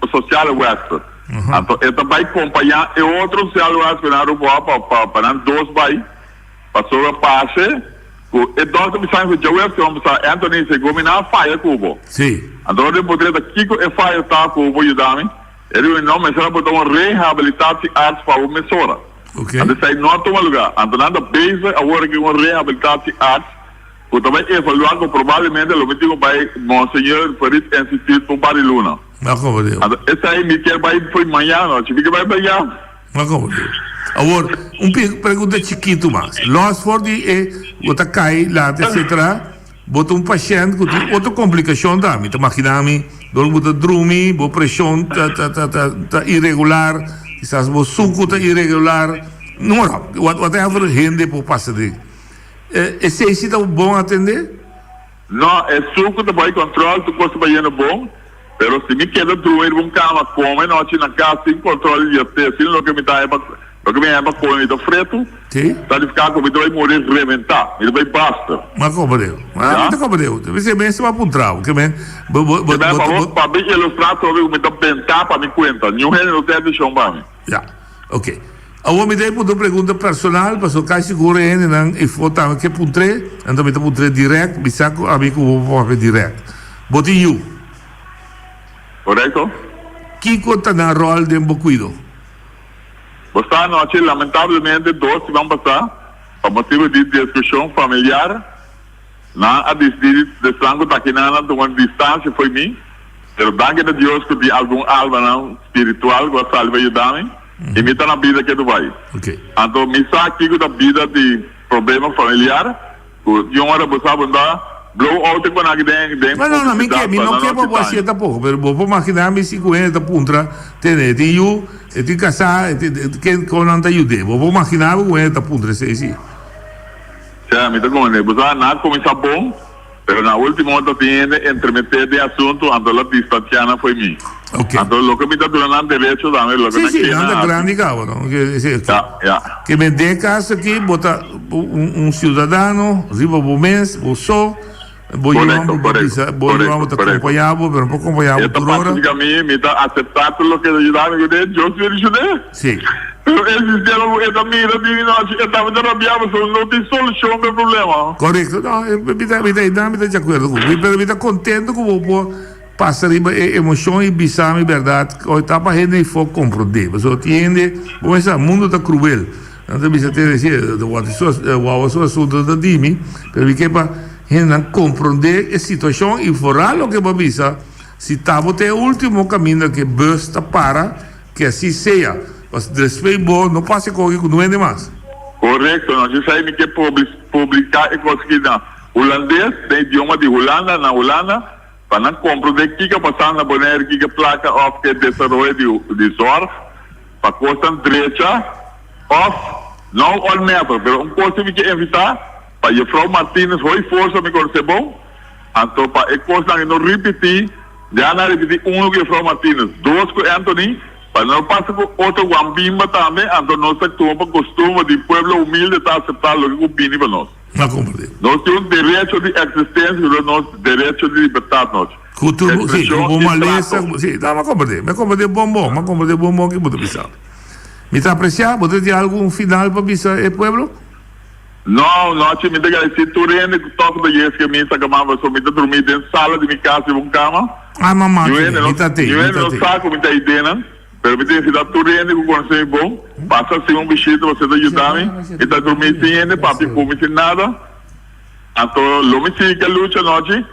Social Welfare. Então, ele vai acompanhar e outro Social Welfare na Grupo para 2 vai, passou a passe. E Dr. Bissang que eu estou Anthony Segumi na faia cubo. Sim. Então eu poderia aqui que a faia está cubo ajudar-me. Ele não me será para uma reabilitação artes para uma emissora. Ok. Então sai não toma lugar. Então nada base agora que uma reabilitação artes. Eu também evaluar que provavelmente o meeting vai Monsenhor Farid Institute para Bariluna. Não como Deus. Então esse aí me quer vai foi amanhã, não? Se fica vai amanhã. Não como Deus. Agora, pergunta chiquito mais. Nós for de bota cai lá, etc. Bota paciente que tem outra complicação da, me imaginami, bota drumi, bota pressão tá irregular, quizás bota suco tá irregular. Não, whatever gente por passar de. Esse está bom atender? Não, é suco tá bom controle, tu custa bem bom. pero se me queda dormir com cama, come noite na casa, sem controle de até, sem lo que me dá lo que me é para comer do freto, tá de ficar comigo vai morrer reventar, ele vai basta. Mas como deu? Mas como deu? Você bem se vai apontar, que bem. Para bem ilustrar sobre como tá pensar para me conta, nenhum não tem de chão para mim. Já, ok. Agora me dei uma pergunta personal, para o caso seguro ainda não e foto que puntre, então me puntre direto, bisa com amigo vou fazer direto. Boti you. Correto? Que conta na rol de cuido? Esta noite, lamentavelmente, dois vão passar, por motivo de discussão familiar, a decidir de sangue taquinana, de uma distância foi mim, pero danke a Deus que de algum alma espiritual que salva ajudar-me, e me está na vida que tu vai. Então, me está aqui com a vida de problema familiar, que eu hora você andar, blow out com a gente. Mas não, me não quer para você tampouco, mas vou imaginar-me 50 pontos, tem eu, tem casar, tem com não te ajude, vou imaginar 50 pontos, sei sim. Sim, me está com ele, você não começa bom, mas na última hora tem entremeter de assunto, então a distância foi mim. Então, o que me está dando direito também, sim, anda grande cabrão, que me dê caso aqui, bota cidadão, riba o mês, o sol. Vou acompanhar, pero não acompanhar por hora. Esta parte me está aceitando o que ajudar me de eu te ajudei. Sim. Pero eles deram esta mira de nós, estava de rabiar, não tem solução para o problema. Correto, não, me está de acordo com ele, mas me está contente com o povo passar emoção e bizarra e verdade, que está para gente e for compreender, mas eu entendo, como esse mundo está cruel. Então, me está dizendo, o assunto da Dimi, pero me quepa não compreender a situação e fora o que vai bisa se estava até o último caminho que bus está para que assim seja mas depois bom não passe com isso não é demais correto não eu sei que publicar e conseguir na holandês tem idioma de Holanda na Holanda para não compreender o que está passando na Bonaire que placa of que desenvolvimento de zorg para costa direita of não all matter pero coisa que evitar para a Frau Martínez foi força me conhecer bom, então para a coisa não repetir, já não repetir que a Frau Martínez, dois com Anthony, para não passar com outro Guambimba também, então nós temos costume de povo humilde está aceitar o que opina para nós. Não compreendo. Nós temos direito de existência, nós direito de liberdade nós. Cultura, sim, como uma lesa, sim, não compreendo, me compreendo bom que muito bizarro. Me está apreciando, você tem algum final para pisar o povo? Não, me diga, se tu rende que toca da gente que me está camando, só me está dormindo dentro da sala de minha casa e uma cama. Ah, mamãe, me está tendo. Eu não saco, me está ideia, pero me diga, se dá tu rende que conhece bom, passa assim um bichito, você está ajudando-me, e está dormindo sem ele, papi, come sem nada. Então, lo me siga a luta, noite,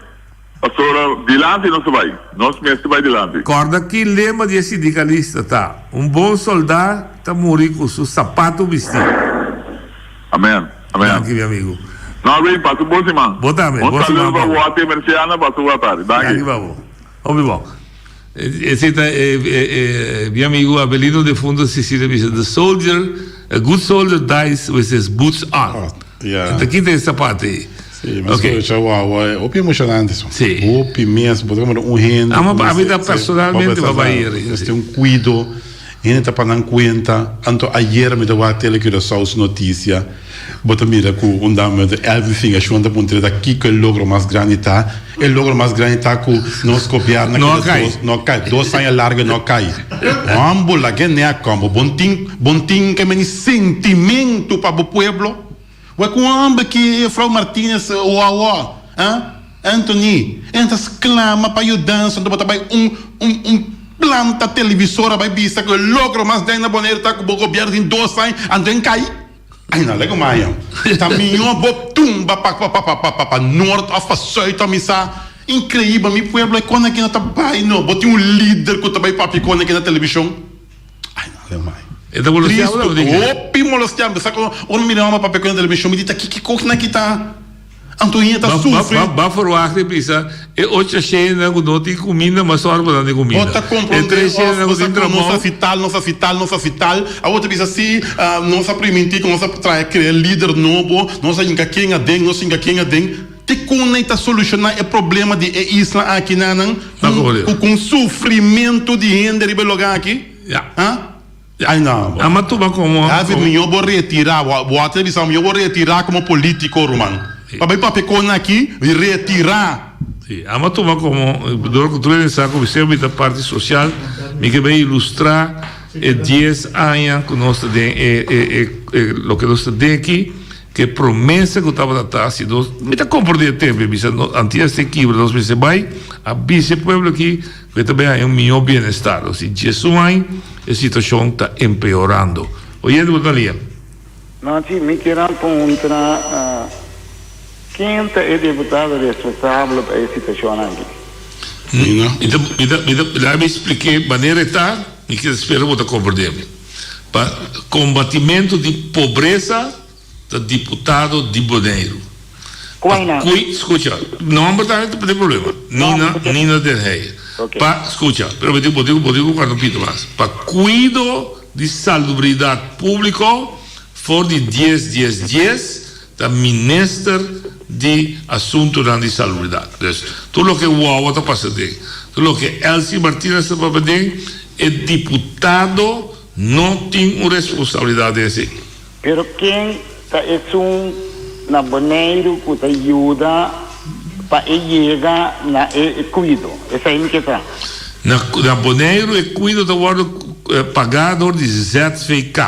pastor, dilante não se vai, nós mesmo vai dilante. Corda que lema de sindicalista, tá? Bom soldado está morrer com seu sapato vestido. Amém. Aqui, meu amigo. Não, bem, passo bom semana. Bom também. Bom saludo para o Ate Merciana, passo boa tarde. Aqui, vamos. Bom. Esse meu amigo Abelino de Fundo Sicília diz: a good soldier dies with his boots on. Então, aqui tem essa parte aí. Sim, mas o que é emocionante. Sim. O que mesmo, podemos rende. A vida personalmente vai ir. Tem um cuido. Ainda está para não conta, então ayer me deu a tele que só as notícias, bota mira que um dama de everything a chunda ponte daqui que o logro mais grande está, o logro mais grande está que nós copiar não cai, 2 anos larga não cai, ambula que nem a campo, bom ting que me sentimento para o povo, o que amba que Frau Martínez Anthony, entas clama para ajudar, então bota vai planta televisora vai vista que logro mais daí na Bonaire tá com o governo em 2 anos andando cai aí não lego mais também eu vou tumba para norte a fazer também sa incrível meu povo é quando aqui na tabai não botei líder que também papi quando aqui na televisão aí não lego mais então opi molestiamo sabe quando me dá uma papi na televisão me diz que coisa na que tá Antoninha está sofrendo. Vai forward de pisa. E hoje cheia na noti comida, mas só para dar comida. Bota compreender. Nossa fital. A outra pisa assim, nossa primentica, nossa trazer criar líder novo, nossa inca quem a den. te conecta solucionar o problema de isla aqui com sofrimento de gente de lugar aqui. Ai não. Mas tu vai como? Eu vou retirar, a televisão, eu vou retirar como político, Romano. Para pecar aqui, retirar. Sim, mas tu vai como, durante o treino, sabe, como da parte social, me que vai ilustrar 10 anos que nós temos, o que nós temos aqui, que promessa que estava a ser, me está compreendendo tempo, antes deste quebra, nós me vai, a vice pueblo aqui, que também é melhor bem-estar. Ou seja, Jesus, a situação está empeorando. Oyendo, Botalia? Não, sim, me quero perguntar, quem é o deputado responsável por essa situação aqui? Então, me expliquei de maneira que está, e que espero que você compreenda. Para combatimento de pobreza, do deputado de Bonaire. Escuta, não tem problema. Nina de Rei. Escuta, pero me digo quando pito mais. Para cuido de salubridade pública, for de 10, da minister de assuntos de salubridade. Tudo o que o Uau está passando, tudo o que Elsie Martínez está passando, o deputado não tem uma responsabilidade assim. Pero quem é na Bonaire que ajuda para chegar na cuido? Essa é a que está. Na Bonaire, o cuido está pagador de ZVK.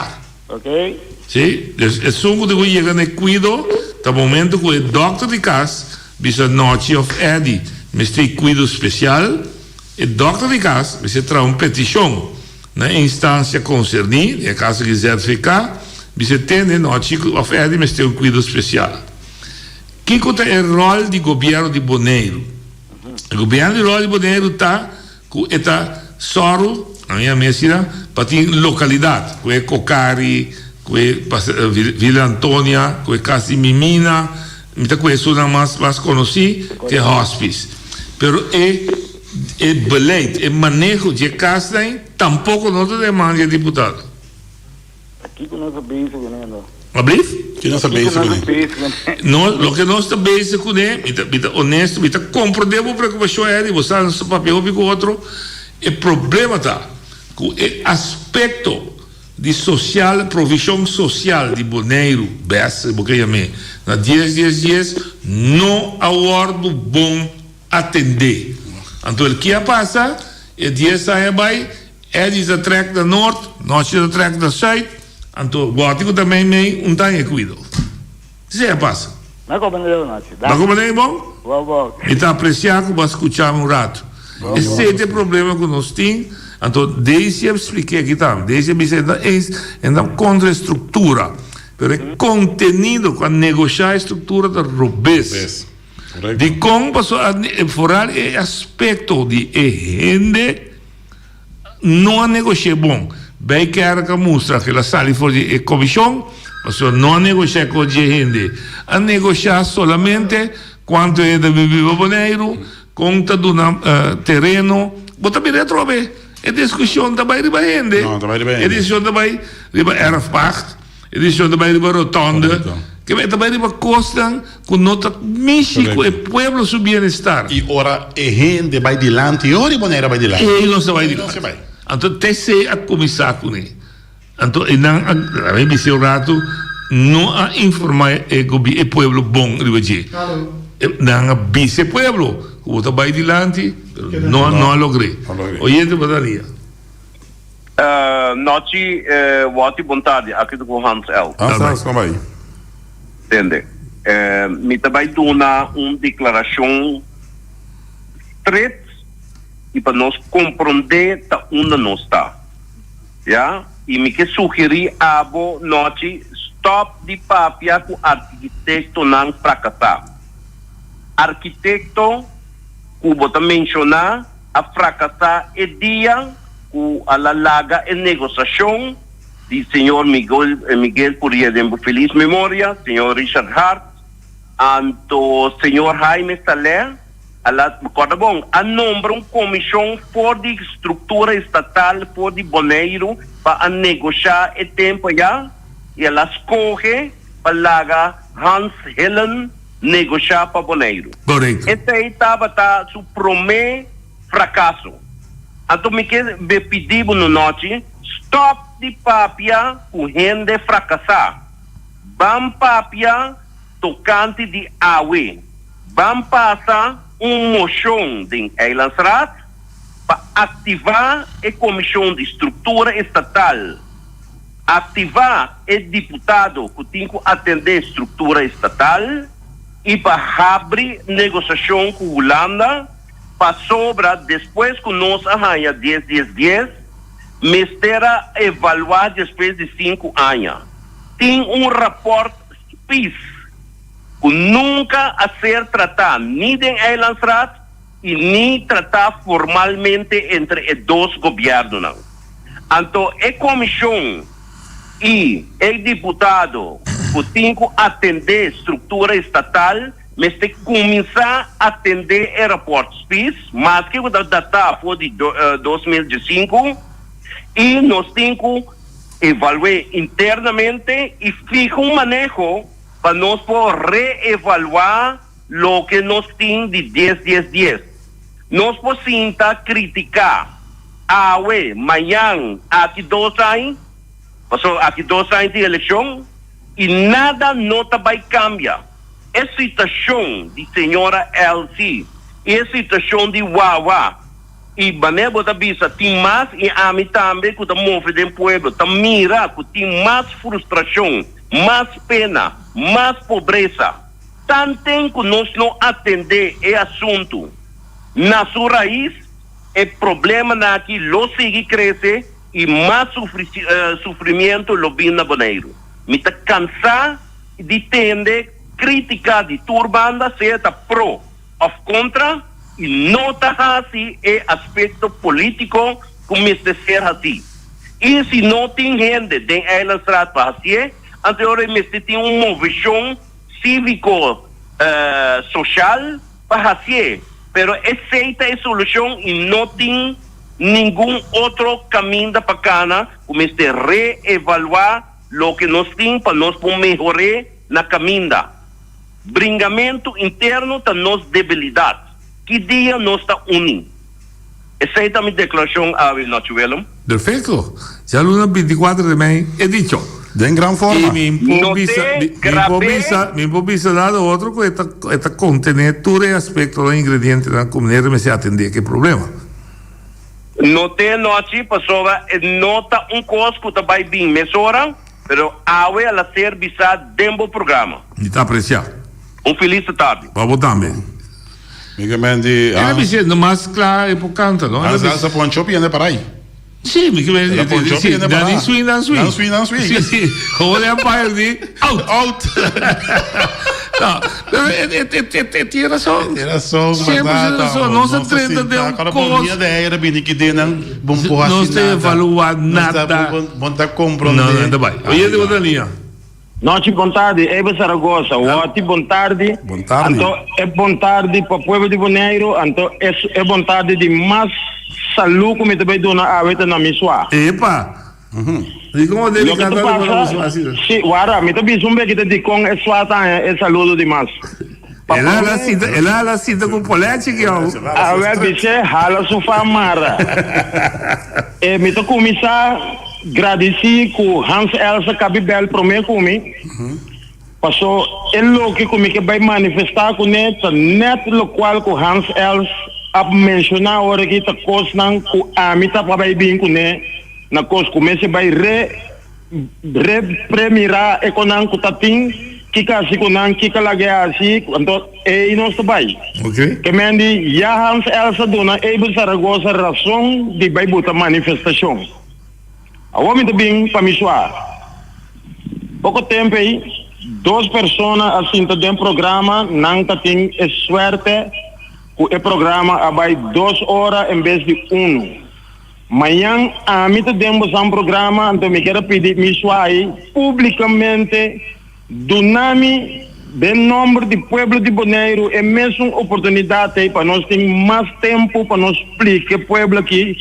Ok? Sim? É só que chega no cuido, no momento que o doctor de casa, bisa noite of Eddie, mas tem cuido especial, o doctor de casa, bisa traz uma petição na instância concernida, é caso que ZVK, bisa tem noite of Eddie, mas tem um cuido especial. Que é o rol do governo de Bonaire? O governo de rol de Bonaire está soro, a minha mensagem, para ter localidade, que é Cocari, que é Vila Antônia, que é Casa Mimina, muita coisa mais conhecida, que é hospice. Pero é beleid, é manejo de casa, tampouco não demanda de deputado. Aqui que nós sabemos, né? Abriu? Que nós sabemos, o que nós sabemos com ele, honesto, compreendemos a preocupação é, você não sabe papel com o outro, o problema está com o aspecto de social, provisão social de Bonaire, BES, porque na 10, não há ordem bom atender. Então, o que passa, é 10 anos vai, eles atracam da norte, nós atracam da sul, então, o gótico também não tem cuidado. Isso é passa. Não compreendeu, não. Não compreendeu, bom? Bom. E está apreciado, vai escutar um rato. Esse é o problema que nós temos. Então, desde eu expliquei aqui também, desde eu me então, contra a estrutura, mas é contenido para negociar a estrutura da robês. De como passou a forar o aspecto de gente não negociar bom. Bem que era que mostra que ela sai fora de comissão, mas não negociar com a gente, a negociar somente quanto é de viver Bonaire, conta do terreno, bota bem retrover. A discussão também riba gente. Não, também riba gente. A discussão também riba erfpacht, a discussão também riba rotonda, que também riba costa, com nota México, o pueblo su bienestar. E ora, a gente vai dilante, e ora Bonaire vai dilante. E não se vai dilante. Então, tem que a começar com ele. Então, a mim disse o rato, não a informar o pueblo bom, não a vice pueblo, que o vai dilante, não logrei. Oyente, Badalia. Noite, boa vontade, aqui do Hans El. Hans, como vai? Entende? Me também dá uma declaração straight e para nós compreender onde nós está. Ja? E me que sugerir a noite stop de papia com arquiteto não fracassar. Arquiteto que vou mencionar a fracassar é dia que a larga a negociação de senhor Miguel Purier de feliz memória, senhor Richard Hart, anto senhor Jaime Saler, a nombra uma comissão for de estrutura estatal for de Bonaire para negociar o tempo já e ela escolhe para Hans Helen negociar para Bonaire. Correcto. Esse aí estava su primeiro fracasso. Então me pedimos no noite, stop de papia com gente fracassar. Vamos papia tocante de água. Vamos passar moção de Eilandsraad para ativar a comissão de estrutura estatal. Ativar o deputado que tem que atender a estrutura estatal e para abrir negociação com a Holanda para sobra, depois que nós arranha 10, mestera evaluar depois de 5 anos. Tem rapport PIS que nunca a ser tratado nem em Eilandsraad e nem tratado formalmente entre os dois governos. Então, a comissão e o deputado que tem que atender a estrutura estatal, mas tem que começar a atender o rapport PIS, mas que o data foi de 2005, e nós temos que evaluar internamente e fica manejo para nós poder reevaluar o que nós temos de 10. Nós podemos criticar amanhã, aqui 2 anos, passou aqui 2 anos de eleição, e nada não vai cambiar. A situação de senhora Elsie, a situação de Wawa, e Banebo da Bisa tem mais, e a mim também, que está movendo o povo, está mira, que tem mais frustração, mais pena, mais pobreza. Tanto que nós não atender esse assunto na sua raiz, o problema é que lo sigue crescer e mais sofrimento lo vem na Bonaire. Me está cansado de entender, criticar de turbanda, se está pro ou contra, e não está assim o aspecto político como deve ser assim. E se não tem gente de Eilandsraad para assim, anteriormente tem uma visão cívico-social para assim, pero aceita a solução e não tem nenhum outro caminho da bacana como de reevaluar o que nós temos para nós melhorar na caminho. Bringamento interno está nos debilidade. Que dia nós está unindo? Essa é a minha declaração, Nachuelo. Perfecto. Ya Luna 24 de mayo he dicho. De en gran forma. Y me improvisa dado otro que esta contener todo el aspecto de ingredientes de la comunidad me se atendía qué problema. No te noche pasova nota costo que vai bem mesora, pero awe a ser visa dembo programa. E está apreciado. Feliz tarde. Vamos também. Miguel Mendy. Era diciendo más claro por canto, ¿no? Esa poncho viene para ahí. Sí, Miguel Mendy. Sí, Dan Swing. Sí. Como le han perdido. Out. No, pero tiene razón. Siempre tiene razón. No se trata de un costo. No se evalúa nada. Não compreender. Não, vai. Oye, de outra linha. Noite, boa tarde, Eva Saragossa. Ótimo, boa tarde. Boa tarde. Então, é boa tarde para o povo de Bonaire. Então, é boa tarde de mais saúde como também dona a veta na misua. Epa. E como deve cantar na misua assim? Sim, agora, me também zumbi que te com é suata é saúde de mais. Ela la cita com polete que ó. A ver, biche, hala sua mara. Me to começar agradecer com Hans Elsa Cabibel primeiro comigo. Passou ele que comigo que vai manifestar com net local com Hans Elsa a mencionar a hora que está cosnan com a mita para vai bem com né na cos comece vai premirar econômico tatin que kasi com nan que lage assim então e nós vai. Ok. Que mendi já Hans Elsa dona Eva Saragossa razão de vai botar manifestação. A homem também para me soar. Pouco tempo aí, 2 pessoas assim dentro do programa não tem sorte que o programa vai 2 horas em vez de 1. Amanhã a mim temos um programa, então me quero pedir me soar aí publicamente do nome do nome do povo de Bonaire é mesmo oportunidade para nós ter mais tempo para nós explicar o povo aqui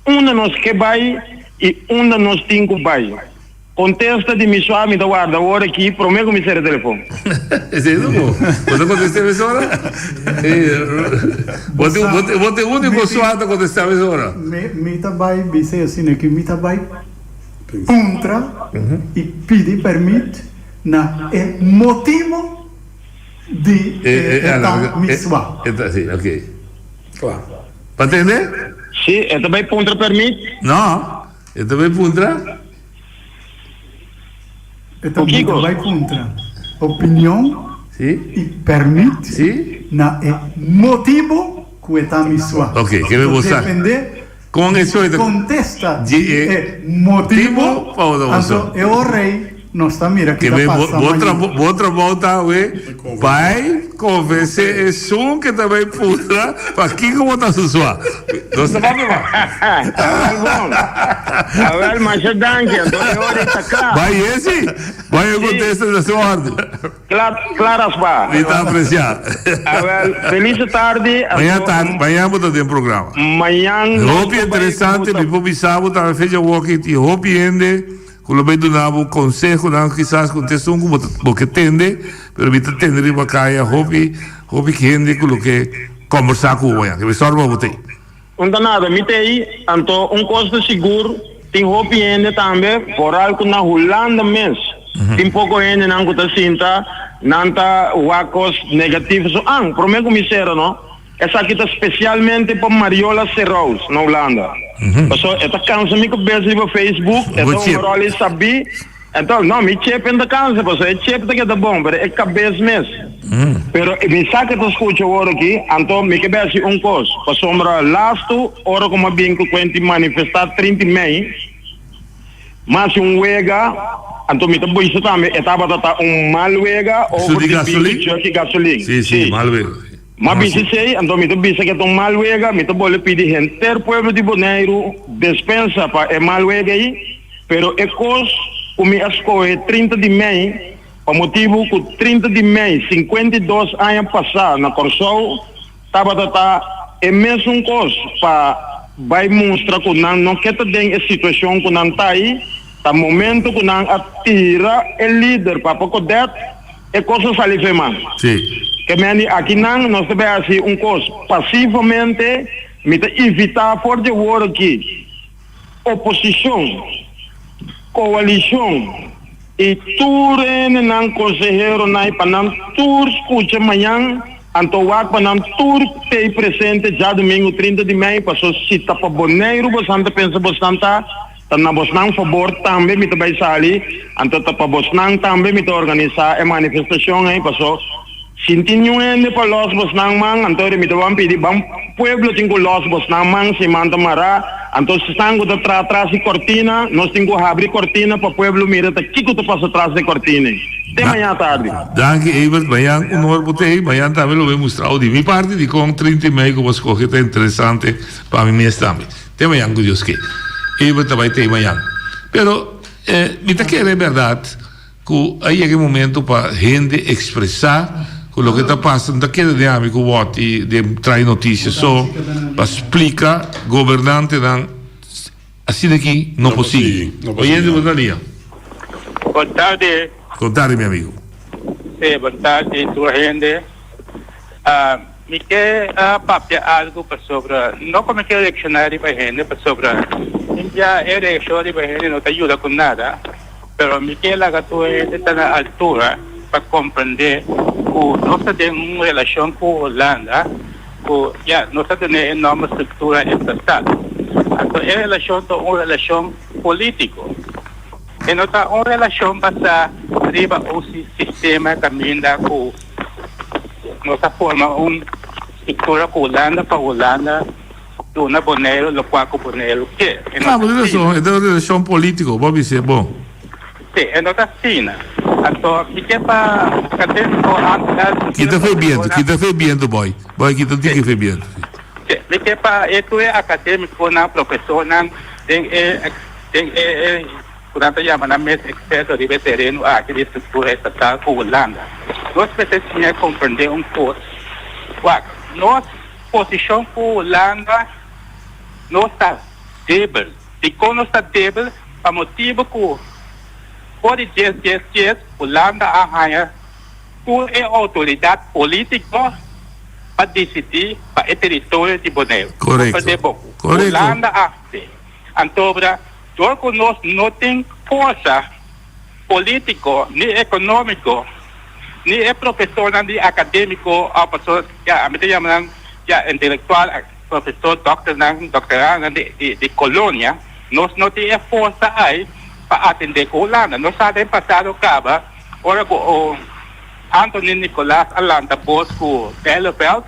onde nós que vai e onde nós temos que vai. contesta de me suave da guarda agora aqui, prometo me ser o telefone. Esse não bom. Quando contestar a hora? Você único suado contestar a hora. Me também disse assim que me também puntra e pede permite na motivo de misua. Sim, ok. Claro. Para entender? Sim, é também puntra permite? Não, é também puntra. É também puntra. Opinião e permite na motivo que está misua. Ok, que me mostrar. Depende com isso contesta motivo. Então é o rei. Não está mira que outra volta vai convencer esse que também puta para aqui como está sua. Não está bom. Agora mas é dangue, então é hora de sacar. Vai acontecer na sua ordem. Claro, pá. Me está apreciar. Agora feliz tarde. Amanhã vou ter um programa. Amanhã. Roupa interessante, me vou bisar, estava fazendo walking e roupa ende. Quello vedo un consejo, quizás con te un como que tende, pero mi tende riba caia, hopi que ende quello che conversar com o que me sorba botei. Não dá nada, me tem então custo seguro, tem hopi ende também, por algo na Holanda mesmo. Tem pouco ende não que tá sinta, não tá wacos negativos. Prometo me será, não? Essa aqui está especialmente para Mariola Serraus, na Holanda. Então, esta cansa me cabeça no Facebook, então o rol sabe. Então, não, me chepe da cansa, é chepe que é bom, mas é cabeça mesmo. Pero me saca da escuta agora aqui, então me cabeça coisa. Passou uma lasto, hora como bem que quente manifestar 30 de maio, mas wega, então me também isso também, estava malwega ou de gasolina? Sim, malwega. Mas bisi sei, então me bisi que tão malwega, me bole pedir enter pueblo de Bonaire dispensa para malwega aí, pero ecos o me escolhe 30 de maio, por motivo que 30 de maio, 52 anos passados na Corsol, estava é mesmo coisa para vai mostrar que não quer ter a situação que não está aí, tá momento que não atira o líder para poder é coisa salive man. Sim. Que aqui não nós temos assim coisa passivamente me evitar por de war aqui oposição, coalição e tudo não conselheiro não para não tur escuta amanhã Antoak para não tur ter presente já domingo 30 de maio passou cita para Bonaire bastante pensa bastante na Bosnang favor também me também sali anto para Bosnang também me organizar a manifestação aí passou sintinho ende para los Bosnang mang anto me também pedir bam pueblo tingo los Bosnang mang se manda mará anto se sango da atrás de cortina nós tingo abrir cortina para pueblo mira tá kiko to passa atrás de cortina de manhã tarde. Danke Evert, amanhã honor botei, amanhã também lo vamos mostrar de minha parte de com 30 e meio que você escolhe é interessante para mim também. Até amanhã com Deus que Evert também tem amanhã. Pero me tá querendo é verdade que aí é o momento para gente expressar quello che sta passando, da chiedere di amico vuoti di trae notizie so para explicar governante dan assim daqui não possível. Oyendo Bonaria. Boa tarde. Contare meu amigo. Sim, boa tarde tua gente. Me quer papia algo para sobre não como que eleicionário para gente para sobre já eleicionário para gente não te ajuda com nada, pero me quer lá que tu está na altura para compreender que nós temos uma relação com a Holanda, que nós temos uma enorme estrutura estatal. Então, a relação é uma relação política. E não está uma relação para arriba um sistema que caminha com nossa forma uma estrutura com a Holanda para a Holanda do na Bonaire, do qual o Bonaire quer. Ah, mas é uma relação política, pode ser bom. Sim, é não está assim. Então, fiquei para acadêmico. Kita foi viendo, boy. Boy, kita tem que viendo. Sim, fiquei para é acadêmico, não professor, não tem quando chama na mesa experto de veterano aqui estrutura estatal com Holanda. Nós precisamos compreender pouco. Nossa posição com Holanda não está débil. E quando está débil, a motivo que por de dias, Holanda arranha por autoridade política para decidir para o território de Bonaire. Correto. Holanda arte. Então, nós não tem força política, nem econômica, nem professor, nem acadêmico, a pessoa, intelectual, professor, doutorado de colônia, nós não temos força aí para atender a Holanda. Nós sabemos passado acaba, ora o Anthony Nicolás Alanda Bosco Belleveldt,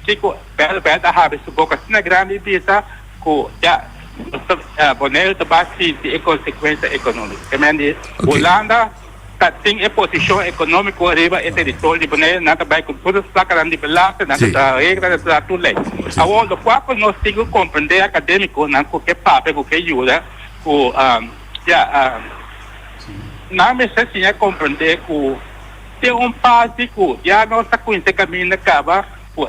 Chico Belleveldt a haver su boca na grande visa que já Bonaire também tem consequência econômica. Holanda tem a posição econômica arriba o território de Bonaire, não também com todas as placas de belasta, não da regra da tudo lei. Agora, quando nós temos que compreender acadêmico, não que papel que ajuda, não me sei se é compreender que tem parte que já nossa conhece caminho acaba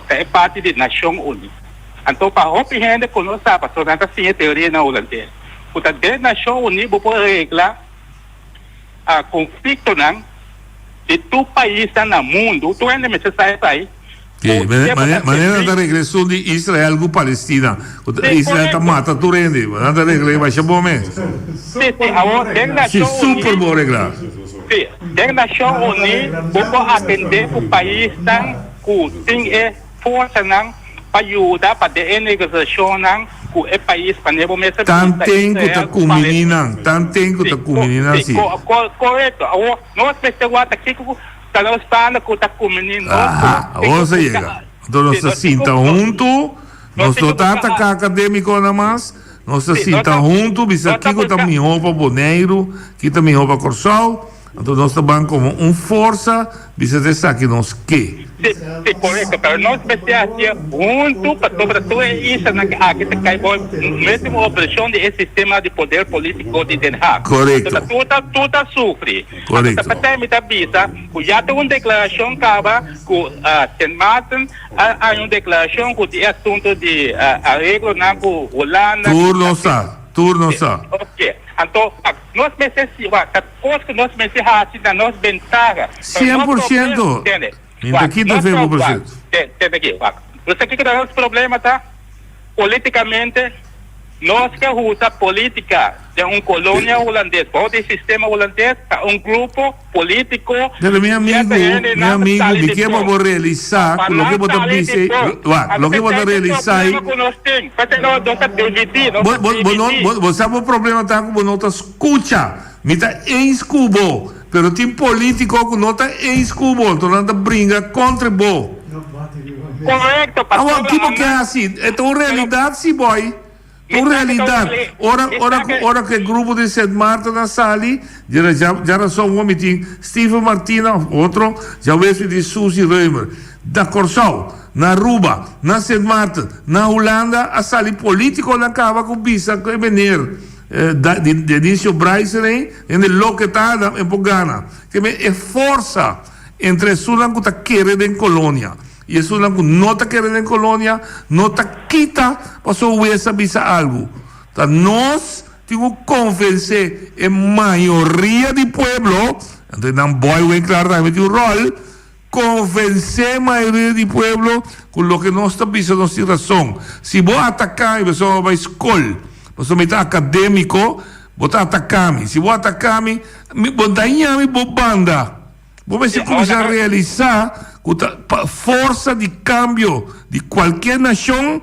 é parte da Nação Unida. Então, para compreender que nós sabemos, nós temos a teoria na holandesa. Portanto, dentro da Nação Unida, pode regrar a conflito de todo país no mundo, tu ainda me sai aí. Maneira da regressão de Israel com Palestina. Israel está matando tu rende, nada regra vai ser bom mesmo. Sim, super bom regra. Sim, dentro da Nação Unida, pode atender o país que tem força para ajudar para a negociação com o país para não começar tanto que está com menina, sim. Correto. Nós precisamos aqui que nós falamos que está com menina. Ou seja, nós se sintamos juntos, nós não estamos atacando acadêmico nada mais, nós se sintamos juntos, bisa aqui que está melhor para Bonaire, que está melhor para Corsol, então nós estamos como força, bisa dessa aqui nós que. Sim, correto, mas nós precisamos juntos para tudo isso aqui se cai bom, mesmo a opressão do sistema de poder político de Den Haag. Correto. Tudo sofre. Correto. Para me avisa, já tem uma declaração que St. Martin há uma declaração que é assunto de arreglo na Holanda. Turno está. Ok. Então, nós precisamos, a coisa que nós precisamos na nossa ventaja. 100%. Aqui está 100%. Você que o nosso problema está politicamente, nós que usa política de uma colônia holandesa, ou do sistema holandês, um grupo político. Meu amigo, me que vou realizar, o que vou dizer, o que vou realizar. Você sabe o problema está com não escuta, me está em escubo. Pero tem político que não está em escubo, então não brinca contra o correto, pastor. Agora, que é assim? Então, realidade, sim, boy. Uma realidade. Ora que o grupo de St. Martin na Sali, já só um homem tem Steven Martina, outro, já vejo de Suzy Reumer, da Corsol, na Aruba, na St. Martin, na Holanda, a Sali político na cava com bisa que venir. De início Bryson em lo que está em Pogana que é força entre Sudan que está querendo em colônia e Sudan que não está querendo em colônia não está quita para só saber algo então nós temos que convencer a maioria do povo então não pode claramente o rol convencer a maioria do povo com o que nós está pensando nós temos razão se vou atacar e você vai escolher você me está acadêmico, você atacar-me. Se você atacar-me, você vou banda. Você começar a realizar que a força de câmbio de qualquer nação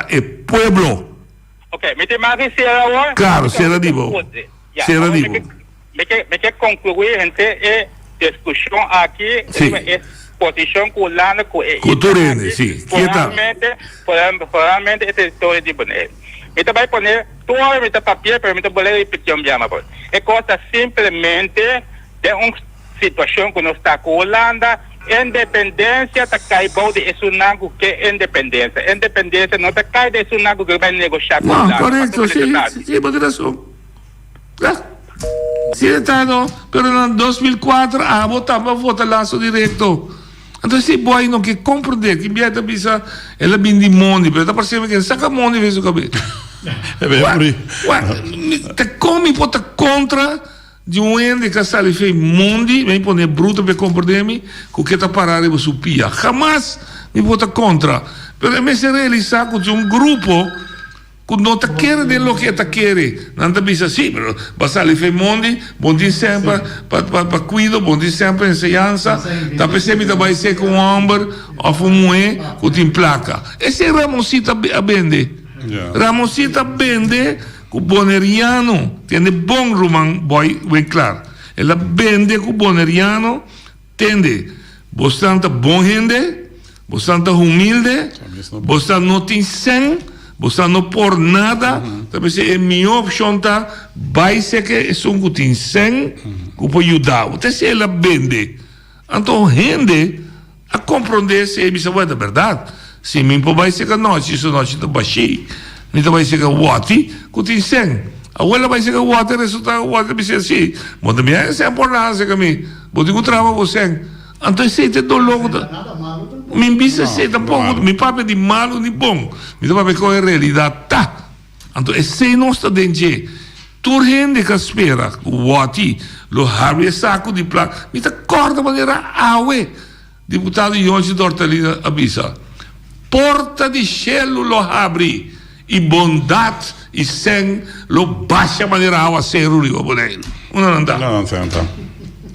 é povo. Ok, me tem mais que agora? Claro, será divo. Será divo. Me quer concluir, gente, a discussão aqui, é posição que o Holanda, culturalmente, sim. Provavelmente, é território de Bonaire. Então vai poner todo o papel para me poder repetir um dia mais. É coisa simplesmente de uma situação que nós está com a Holanda, independência está caindo de Sunago que é independência. Independência não está caindo de Sunago que vai negociar com a Holanda. Correto, sim, pode razão. Sim, está, não. Pero em 2004, vota laço direto. Então, se boy não quer compreender que vieta bisa ela vem de money, pero tá parecendo que saca money vez o cabelo. É bem por aí. Te come pota contra de um ende que sale fei mundi, vem poner bruto para compreender com que tá parado para supia. Jamás me vota contra. Pero me se realizar com um grupo que não te quer de lo que te quer. Não te pensa assim, pero va sale fei mundi, bom dia sempre para cuido, bom dia sempre ensinança. Tá pensando que vai ser com um homem ou um mulher que tem placa. Esse Ramosita vende. Ramosita vende com boneriano, tem bom romano, boy, bem claro. Ela vende com boneriano, tende bastante bom gente, bastante humilde, bastante não tem sem, bastante não por nada. Então, é minha opção, tá? Vai ser que é um que tem sem, que pode ajudar. Então, se ela vende, então, gente, a compreender se é a verdade. Se me vai ser que nós, isso nós está baixinho. Então vai ser que o Wati, que tem 100. A abuela vai ser que o Wati, resulta o Wati vai ser assim. Mas também é sem importância que me. Vou ter que trabalhar com 100. Então, se é do logo. Me bisa se tampouco. Me papo de malo nem bom. Me papo com a realidade. Tá. Então, esse não está dentro. Tur gente que espera. O Wati, o Harry saco de placa. Me está corta maneira aue. Deputado Yonchi Dortalina avisa. Porta de gelo lo abre. E bondade e sem lo baixa maneira ao ser o rico boneiro. Não dá. Não.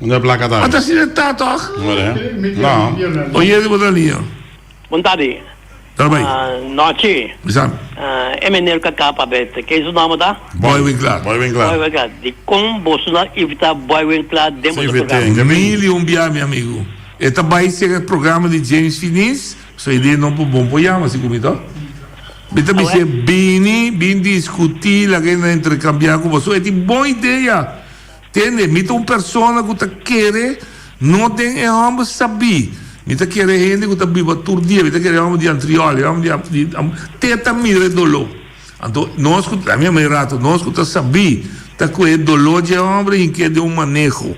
Não é placa da. Até se está toch? Não. Oye de botalinha. Bom tarde. Também. Noite. Exato. É menino que capa aberta. Que é o nome da? Boy Winkler. Boy Winkler. De como Bolsonaro evitar Boy Winkler dentro do programa. Mil e bia, meu amigo. Esta vai ser o programa de James Finis. Sua ideia não é bom para mas se comitou. Bita me se bem discutir lá que não intercambiar com você. É uma boa ideia. Entende? Mita uma pessoa que está querendo, não tem homem saber. Mita quer gente que está viva todo dia. Mita quer homem de antrioli, homem de teta mira dolor. Então, nós que a minha mãe rato, nós que está saber, está com o dolor de homem e que é de um manejo.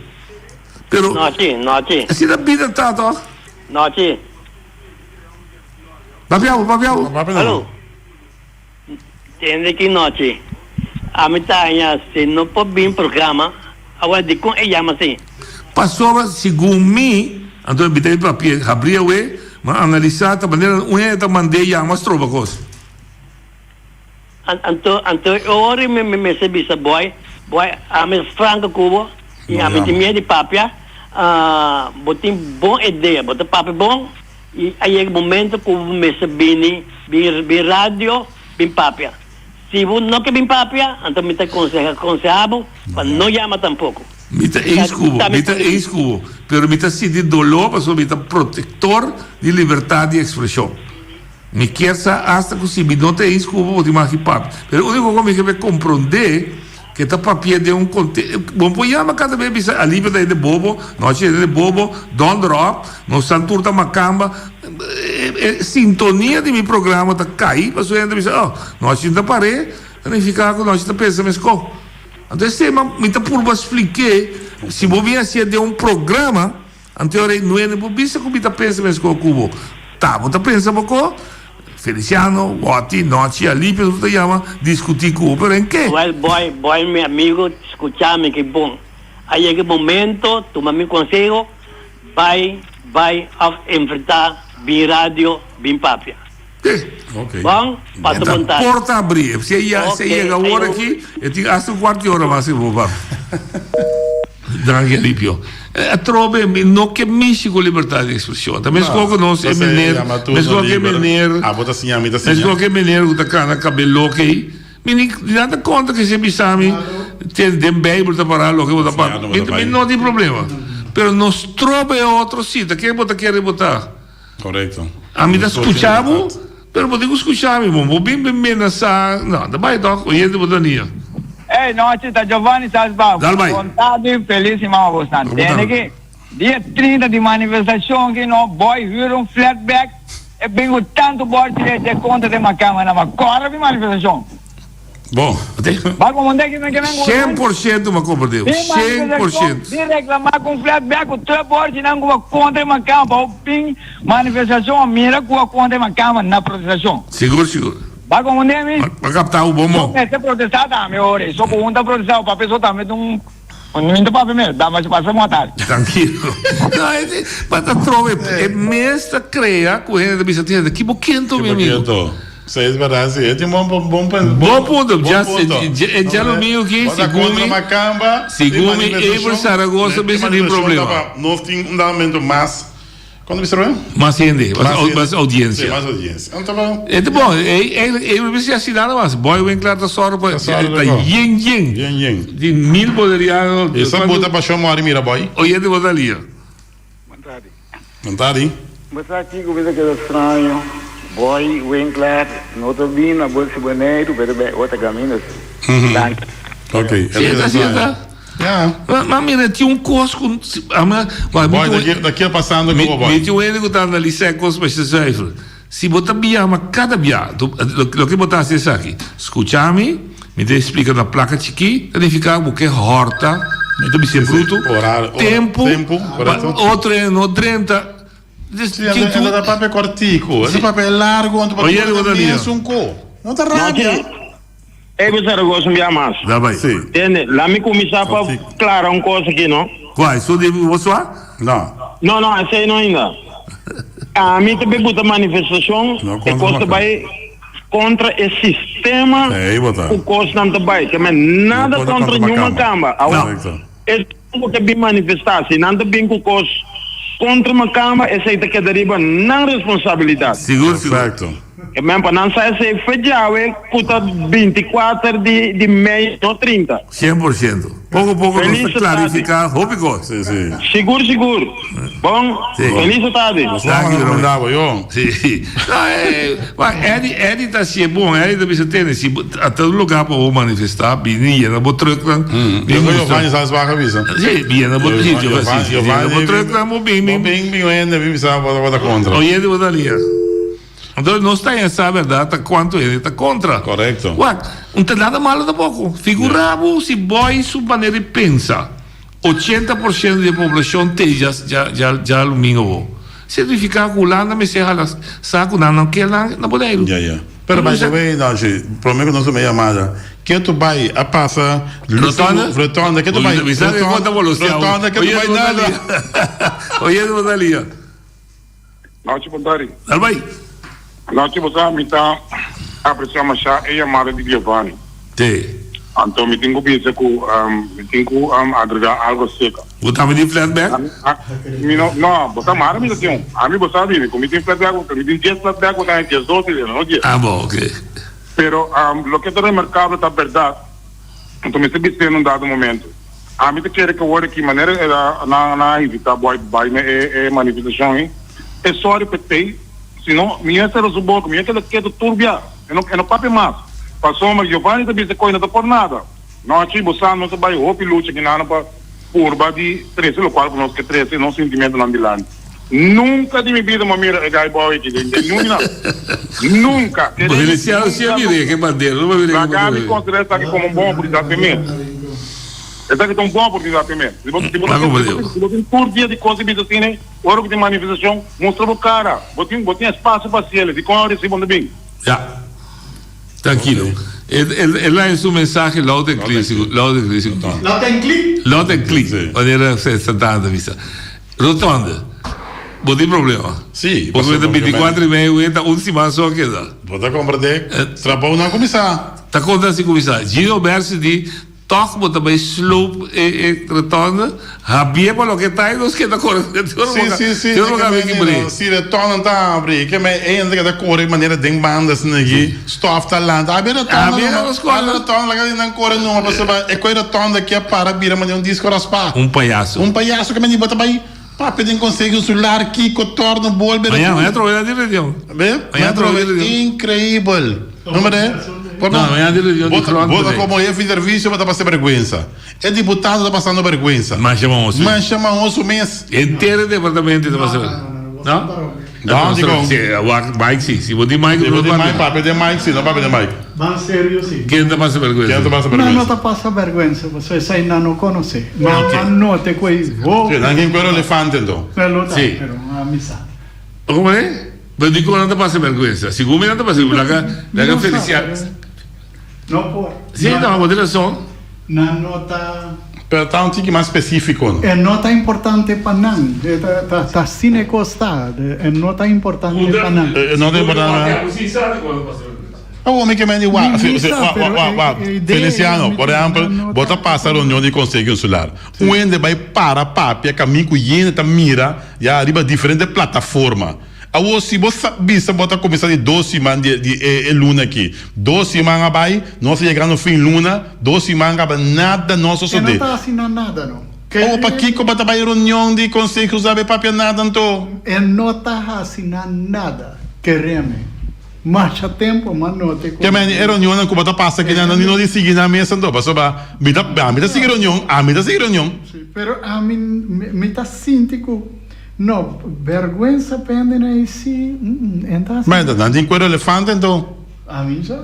Pero, noite. Assim da vida tá, tá? Noite. Papiao. Alô. Entende que noite. A metade, se não pode vir programa, agora de como é assim. Passou, segundo mim, então eu bitei papel, abri o mas analisar a maneira, eu mandei a mais trova coisa. Então, eu me recebi essa boy, a minha franca cubo, e a minha de papel, botei boa ideia, botei papel bom, e aí é o momento que eu me recebi, bem rádio, bem papel. Se você não quer bem papel, então me aconselhava, mas não chama tampouco. Mita ex-cubo, pero mita si de dolor, mas mita protetor de liberdade de expressão. Me quer hasta que se me não tem ex-cubo, vou te mais papel. Pero o único que me quer compreender que está papel de um contexto. Bom, pois chama cada vez a liberdade de bobo, nós de bobo, don't drop, no santurta macamba. Sintonia de meu programa está cair, mas eu ainda me nós ainda parei, nem ficar com nós ainda pensa, mas como? Então, se me está por explicar, se vou vir assim de um programa, anterior não é nem por isso que me está pensando, mas como? Tá, você pensa pouco? Feliciano, Wati, Noche, ali, pero você chama discutir com o, pero em quê? Boy, meu amigo, escuchame que bom. Aí é que momento, toma meu conselho, vai enfrentar bem rádio, bem papel. Okay. Bom, para tu montar. Porta abrir. Se chega a hora aqui, eu tenho hasta um quarto de hora mais eu vou para. Draghi alivio. Trobe não que mexe com liberdade de expressão. Também escolhe nós é menino, mas escolhe menino. Ah, bota assim, amiga, assim. Mas escolhe menino que tá cabelo que nada conta que se me sabe tem bem para parar lo que vou tapar. Não tem problema. Pero nos trobe outro sítio. Quem quer botar? Correto. A mim escuchamos, pero podemos escuchar, vou bem nessa. Não, da vai dar, o de botania. Ei, noite, tá Giovanni Salzbau. Vontade felicíssima você. Tem que dia 30 de manifestação que no boy viram um flatback e bem o tanto borde de conta de uma câmera, mas corre de manifestação. Bom, vai como onde que me querem 100% uma compra deu. 100%. Se reclamar com flatback, o teu borde não com conta de uma câmera, o ping manifestação mira com a conta de uma câmera na protestação. Seguro. Vai como onde me? Vai captar o bom. Não é protestar também, ora. Só com um protestar, para pessoa também Não tem papo mesmo, dá mais para montar. Tranquilo. Não, mas a trova é mestra crea com ele da tinha que boquento meu amigo. Isso é verdade, sim. Tem bom ponto. Já o meu que segundo Eber Saragossa não tem problema. Não tem um andamento mais. Quando você vai? Mais gente, mais audiência. Mais audiência. Então bom. É bom, eu preciso assinar mais. Boy Winkler da Sora para yen. De 1000 boleriano. Essa bota para chamar a mira boy. Oye de botalia. Montari. Mas aqui que é estranho. Boy Winkler, não tô vindo a bolsa boneiro, pero outra caminho. Ok. Sienta. Mas mira, tinha um cosco. Daqui a passando com o boy. Me tinha ele que está ali secos para se sair. Se botar biama, cada biama, o que botar assim aqui. Escutame, me te explica na placa chiqui, verificar o que é horta, então me ser bruto, tempo, outro é no 30. Ela dá papel cortico, esse papel é largo, onde você pode um co. Não está rápido. Eu gosto de mais. Dá bem. Entende? Lá me começar para clarar uma coisa aqui, não? Qual? Só de você? Não, esse aí não ainda. A mim também botar manifestação e costa vai contra esse sistema o costa não vai, que nada contra nenhuma cama. É tudo que bem manifestar, se não bem com costa contra uma cama, essa aí que deriva na responsabilidade. Seguro. E mesmo para não sair se fechar, custa 24 de meio ou 30. 100%. Pouco você clarificar, Seguro. Bom, feliz tarde. Sim. Ele está se bom, ele deve ser tênis, a todo lugar para manifestar, binia, na botroca. Eu vou as vagas avisa. Sim, binia na botroca. Eu vou na botroca, bem contra. Oye, de botalia. Então não está essa verdade quanto ele está contra. Correto. Não tem nada mal da pouco. Figuramos se boy sua maneira de pensar. 80% da população tem já aluminho. Significa que o landa me serra lá, saco não quer lá na bodeiro. Pero mas também não, prometo que nós também amada. Que tu vai a passa rotonda, que tu vai rotonda, que tu vai nada. Oye, de botalia. Não te botarei. Vai. Não te botar, me tá a pressão machar é chamada de Giovanni. Sim. Então me tenho que pensar que agregar algo seco. Botar me de flatback? Não, botar mais me tem. A mim botar ali, como tem flatback, me tem 10 flatback, botar 10 12, não 10. Bom, ok. Pero lo que está remarcável está verdade. Então me sempre tem num dado momento. A mim te quer que eu olhe que maneira na evitar boy manifestação, é só repetir. Senão, minha será o boco, minha que é do turbia, eu não papo mais. Passou, mas Giovanni também se coisa não por nada. Não, aqui você não se vai roupa e luta que não para curva de 13, o qual nós que 13 não sentimento não dilante. Nunca de minha vida uma mira é gai boy aqui, nunca. Ele se mira que bandeira, não vai vir. A Gabi considera isso aqui como um bom oportunidade. Essa aqui é uma boa oportunidade também. Se você tem por dia de concebido assim, né? Hora que tem manifestação, mostra o cara. Você tem espaço para si, ele com a hora de se bem. Já. Tranquilo. Ele lá em sua mensagem, lá tem clique. Lá tem clique. Maneira sentada vista. Rotonda. Não tem problema. Sim. Porque 24 e meio, entra uma semana só que dá. Pode compreender. Trabalho não começar. Está contando se começar. Giro Bersi de toch moet erbij sloop retorna habia para o que está aí nos que está correndo sim se retorna tá abrir que me ainda que da cor de maneira de bandas aqui stof talent habia retorna lá que não corre não mas é coisa retorna que é para vir mas um disco raspa palhaço que me bota bem papo tem consegue o celular aqui que torna bol bem é através da direção é através incrível não é não, é a direção de front. Bota como é de serviço, bota passar vergonha. É deputado, está passando vergonha. Mas chamamos o mês. Inteiro departamento está passando. Não? Não, digo. Mike, sim. Se você Mike, não vai. Papo de Mike, sim, não papo de Mike. Mas sério, sim. Quem está passando vergonha? Não está passando vergonha. Você ainda não conhece. Não tem coisa. Ninguém quer o elefante, então. Sim. Uma amizade. Como é? Mas digo, não está passando vergonha. Se você não está passando vergonha, la felicidade. Não pode. Sim, não, moderação. Não está Pero está un tique más específico, ¿no? No está importante para nan. Está sin costa. No está importante para nan. No está importante. Feliciano, por exemplo, bota passa a reunião de conselho consular. Onde vai para papia, caminho com higiene, mira, já arriba diferente plataforma. Aí se você bisa bota começar de 2 semanas de luna aqui. 2 semanas vai, nós chegando no fim luna, 2 semanas nada não só não está assinando nada, não. Ou para que bota vai reunião de conselho sabe papia nada então. Não está assinando nada. Queremos. Marcha tempo, mas não tem como. Que men é reunião que bota passa que não de seguir na mesa então, passou para me tá seguir reunião, me tá seguir reunião. Sim, pero a mim me tá síntico. Não, vergonha pende aí sim. Mas não tem coelho elefante então. A mim já.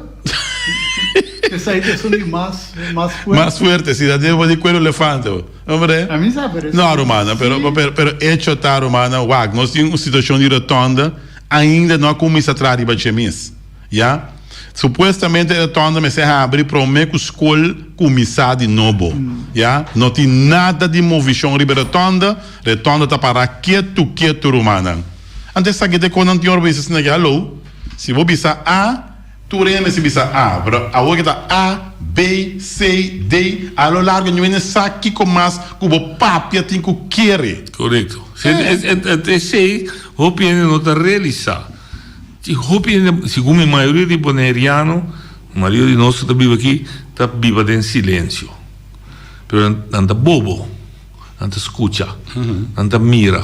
Essa aí é mais forte. Mais forte, se dá de coelho elefante, hombre. A mim já parece. Não, Romana, pero hecho tá Romana, wag, nós temos uma situação de rotonda. Ainda não começa a trazer baixemis, já? Supostamente a rotonda me se abre para o meio escola começar de novo, já? Não tem nada de movição riba rotonda está para quieto Romana. Antes sabe que quando anterior vezes na alô, se vou bisa A, tu reme se bisa A, pero a outra tá A, B, C, D, a lo largo não é saque com mais como papia tem que querer. Correto. Até sei, opinião não está realizada. Segundo a maioria de bonerianos, a maioria de nós que vive aqui, está viva em silêncio. Pero anda bobo, anda escuta, anda mira,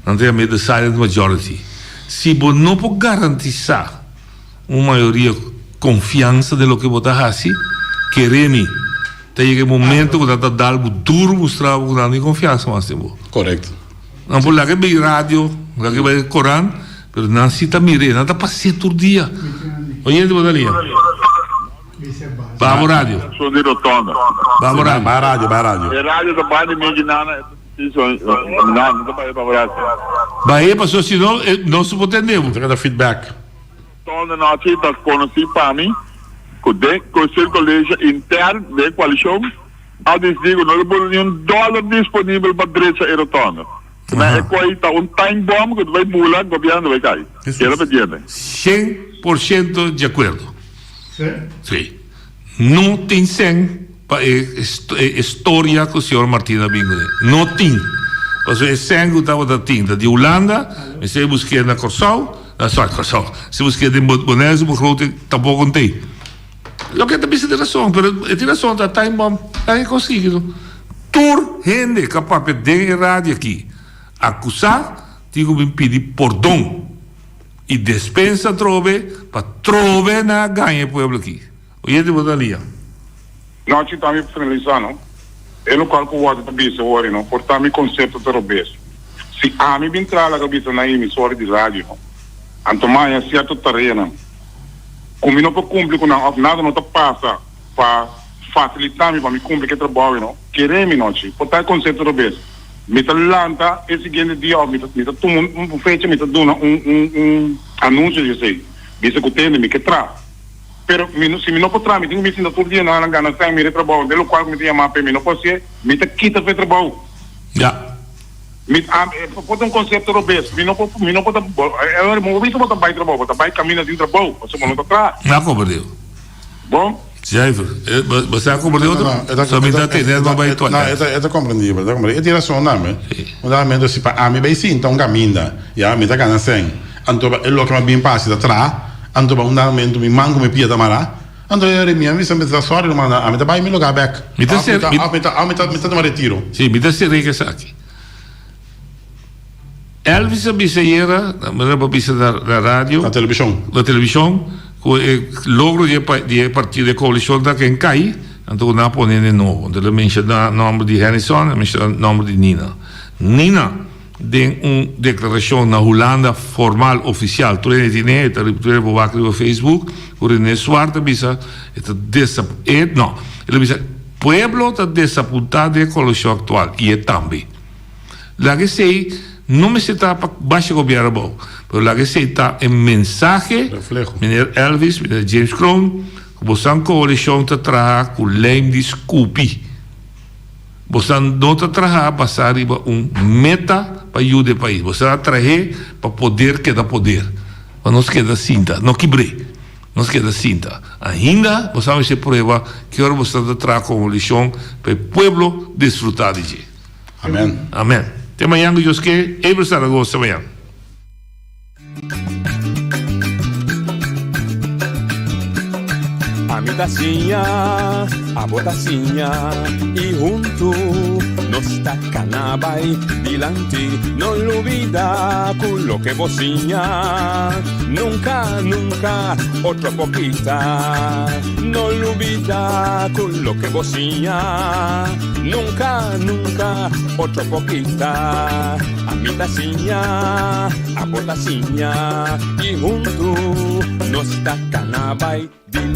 anda meio da silent majority. Se você não pode garantizar uma maioria confiança de lo que você faz, queremos. Tem um momento que está dando algo duro, mostrar que não tem confiança mais. Correto. Não por lá que vai rádio, lá que vai Corão, mas não se está mirando, não está passando todo dia. Oye, de Bodalia. Vamos rádio. Sou de rotonda. Vamos rádio. Vai rádio. É rádio da banda mediana, não está para rádio. Vai passou se não se pode entender. Fica da feedback. Rotonda não está conhecido para mim, com circulação interna da coalição. Ao digo, não há nenhum dólar disponível para direita e rotonda. Mas é coisa, time bomb que vai pular, o governo vai cair. Quero pedir. 100% de acordo. Sim. Não tem 100 para história com o senhor Martina Bingo. Não tem. Porque é 100 que estava da tinta de Holanda, mas se busquei na Corsal, se busquei de Bonese, tampouco não tem. Lo que também tem razão, mas tem razão, da time bomb, está conseguido. Tur gente capaz de rádio aqui. Acusar, digo, me pedir perdão e dispensa trove para trove na ganha pueblo aqui. Oye, de Bodalia. Não, ci também finalizando. Eu não quero que o outro também se ore, não. Portanto, meu conceito de robês. Se a mim entrar na cabeça na emissora de rádio, antomai é certo terreno. Como não pode cumprir com nada, não te passa para facilitar para me cumprir que trabalho, não. Queremos, não, ci. Portanto, conceito de robês. Me tá lanta esse seguinte dia, me tá tomando fecha, me tá dando anúncio, eu sei. Bisa que tem, me que tra. Pero se me não pode tra, me tenho me sinto todo dia na gana sem me trabalho, de lo qual me tinha mapa, me não pode ser, me tá quita para trabalho. Já. Me pode conceito europeu, me não pode, eu não vou botar vai trabalho, botar vai caminho de trabalho, você não tá tra. Não compreendeu. Bom. Já, você ha compreendeu? Somente atendendo uma baita. Não, é compreendível, é compreendível. É razão, não é? Mas se para mim vai sim, então caminha, já me tá ganhando sem. Então é lo que me bem passa da tra, então um momento me mango me pia da mara. Então eu me avisa me da sorte, mas a me tá vai me lugar back. Me tá ser, me tá no retiro. Sim, me tá ser que aqui. Elvis Abiseira, na babisa da rádio, da televisão, logro de partido de coalição da quem cai, então não põe de novo. Então ele menciona o nome de Harrison, menciona o nome de Nina. Nina tem uma declaração na Holanda formal oficial, tu tem no Facebook, o René Suarta bisa não, ele bisa pueblo está desapontado da coalição atual e também. Lá que sei não me se está para baixo governo, mas lá que se está em mensagem, Mr. Elvis, Mr. James Crown, você a coalição está trazendo com lei de Scoopy. Você não está trabalhando para sair meta para ajudar o país. Você está trabalhando para poder quedar poder. Para não quedar cinta, não quebre. Não queda cinta. Ainda, você vai ser prova que agora você está trabalhando como lição para o povo desfrutar de ti. Amém. Amém. Até amanhã, Deus que Ebro Saragossa amanhã. A mi tacinha, a botacinha e junto nos tacanabay dilante, no lo olvida con lo que bocina, nunca, nunca, otra poquita, no lo olvida con lo que bocina, nunca, nunca, otra poquita, a mi tacinha, a botacinha y junto nos tacanabay dilante.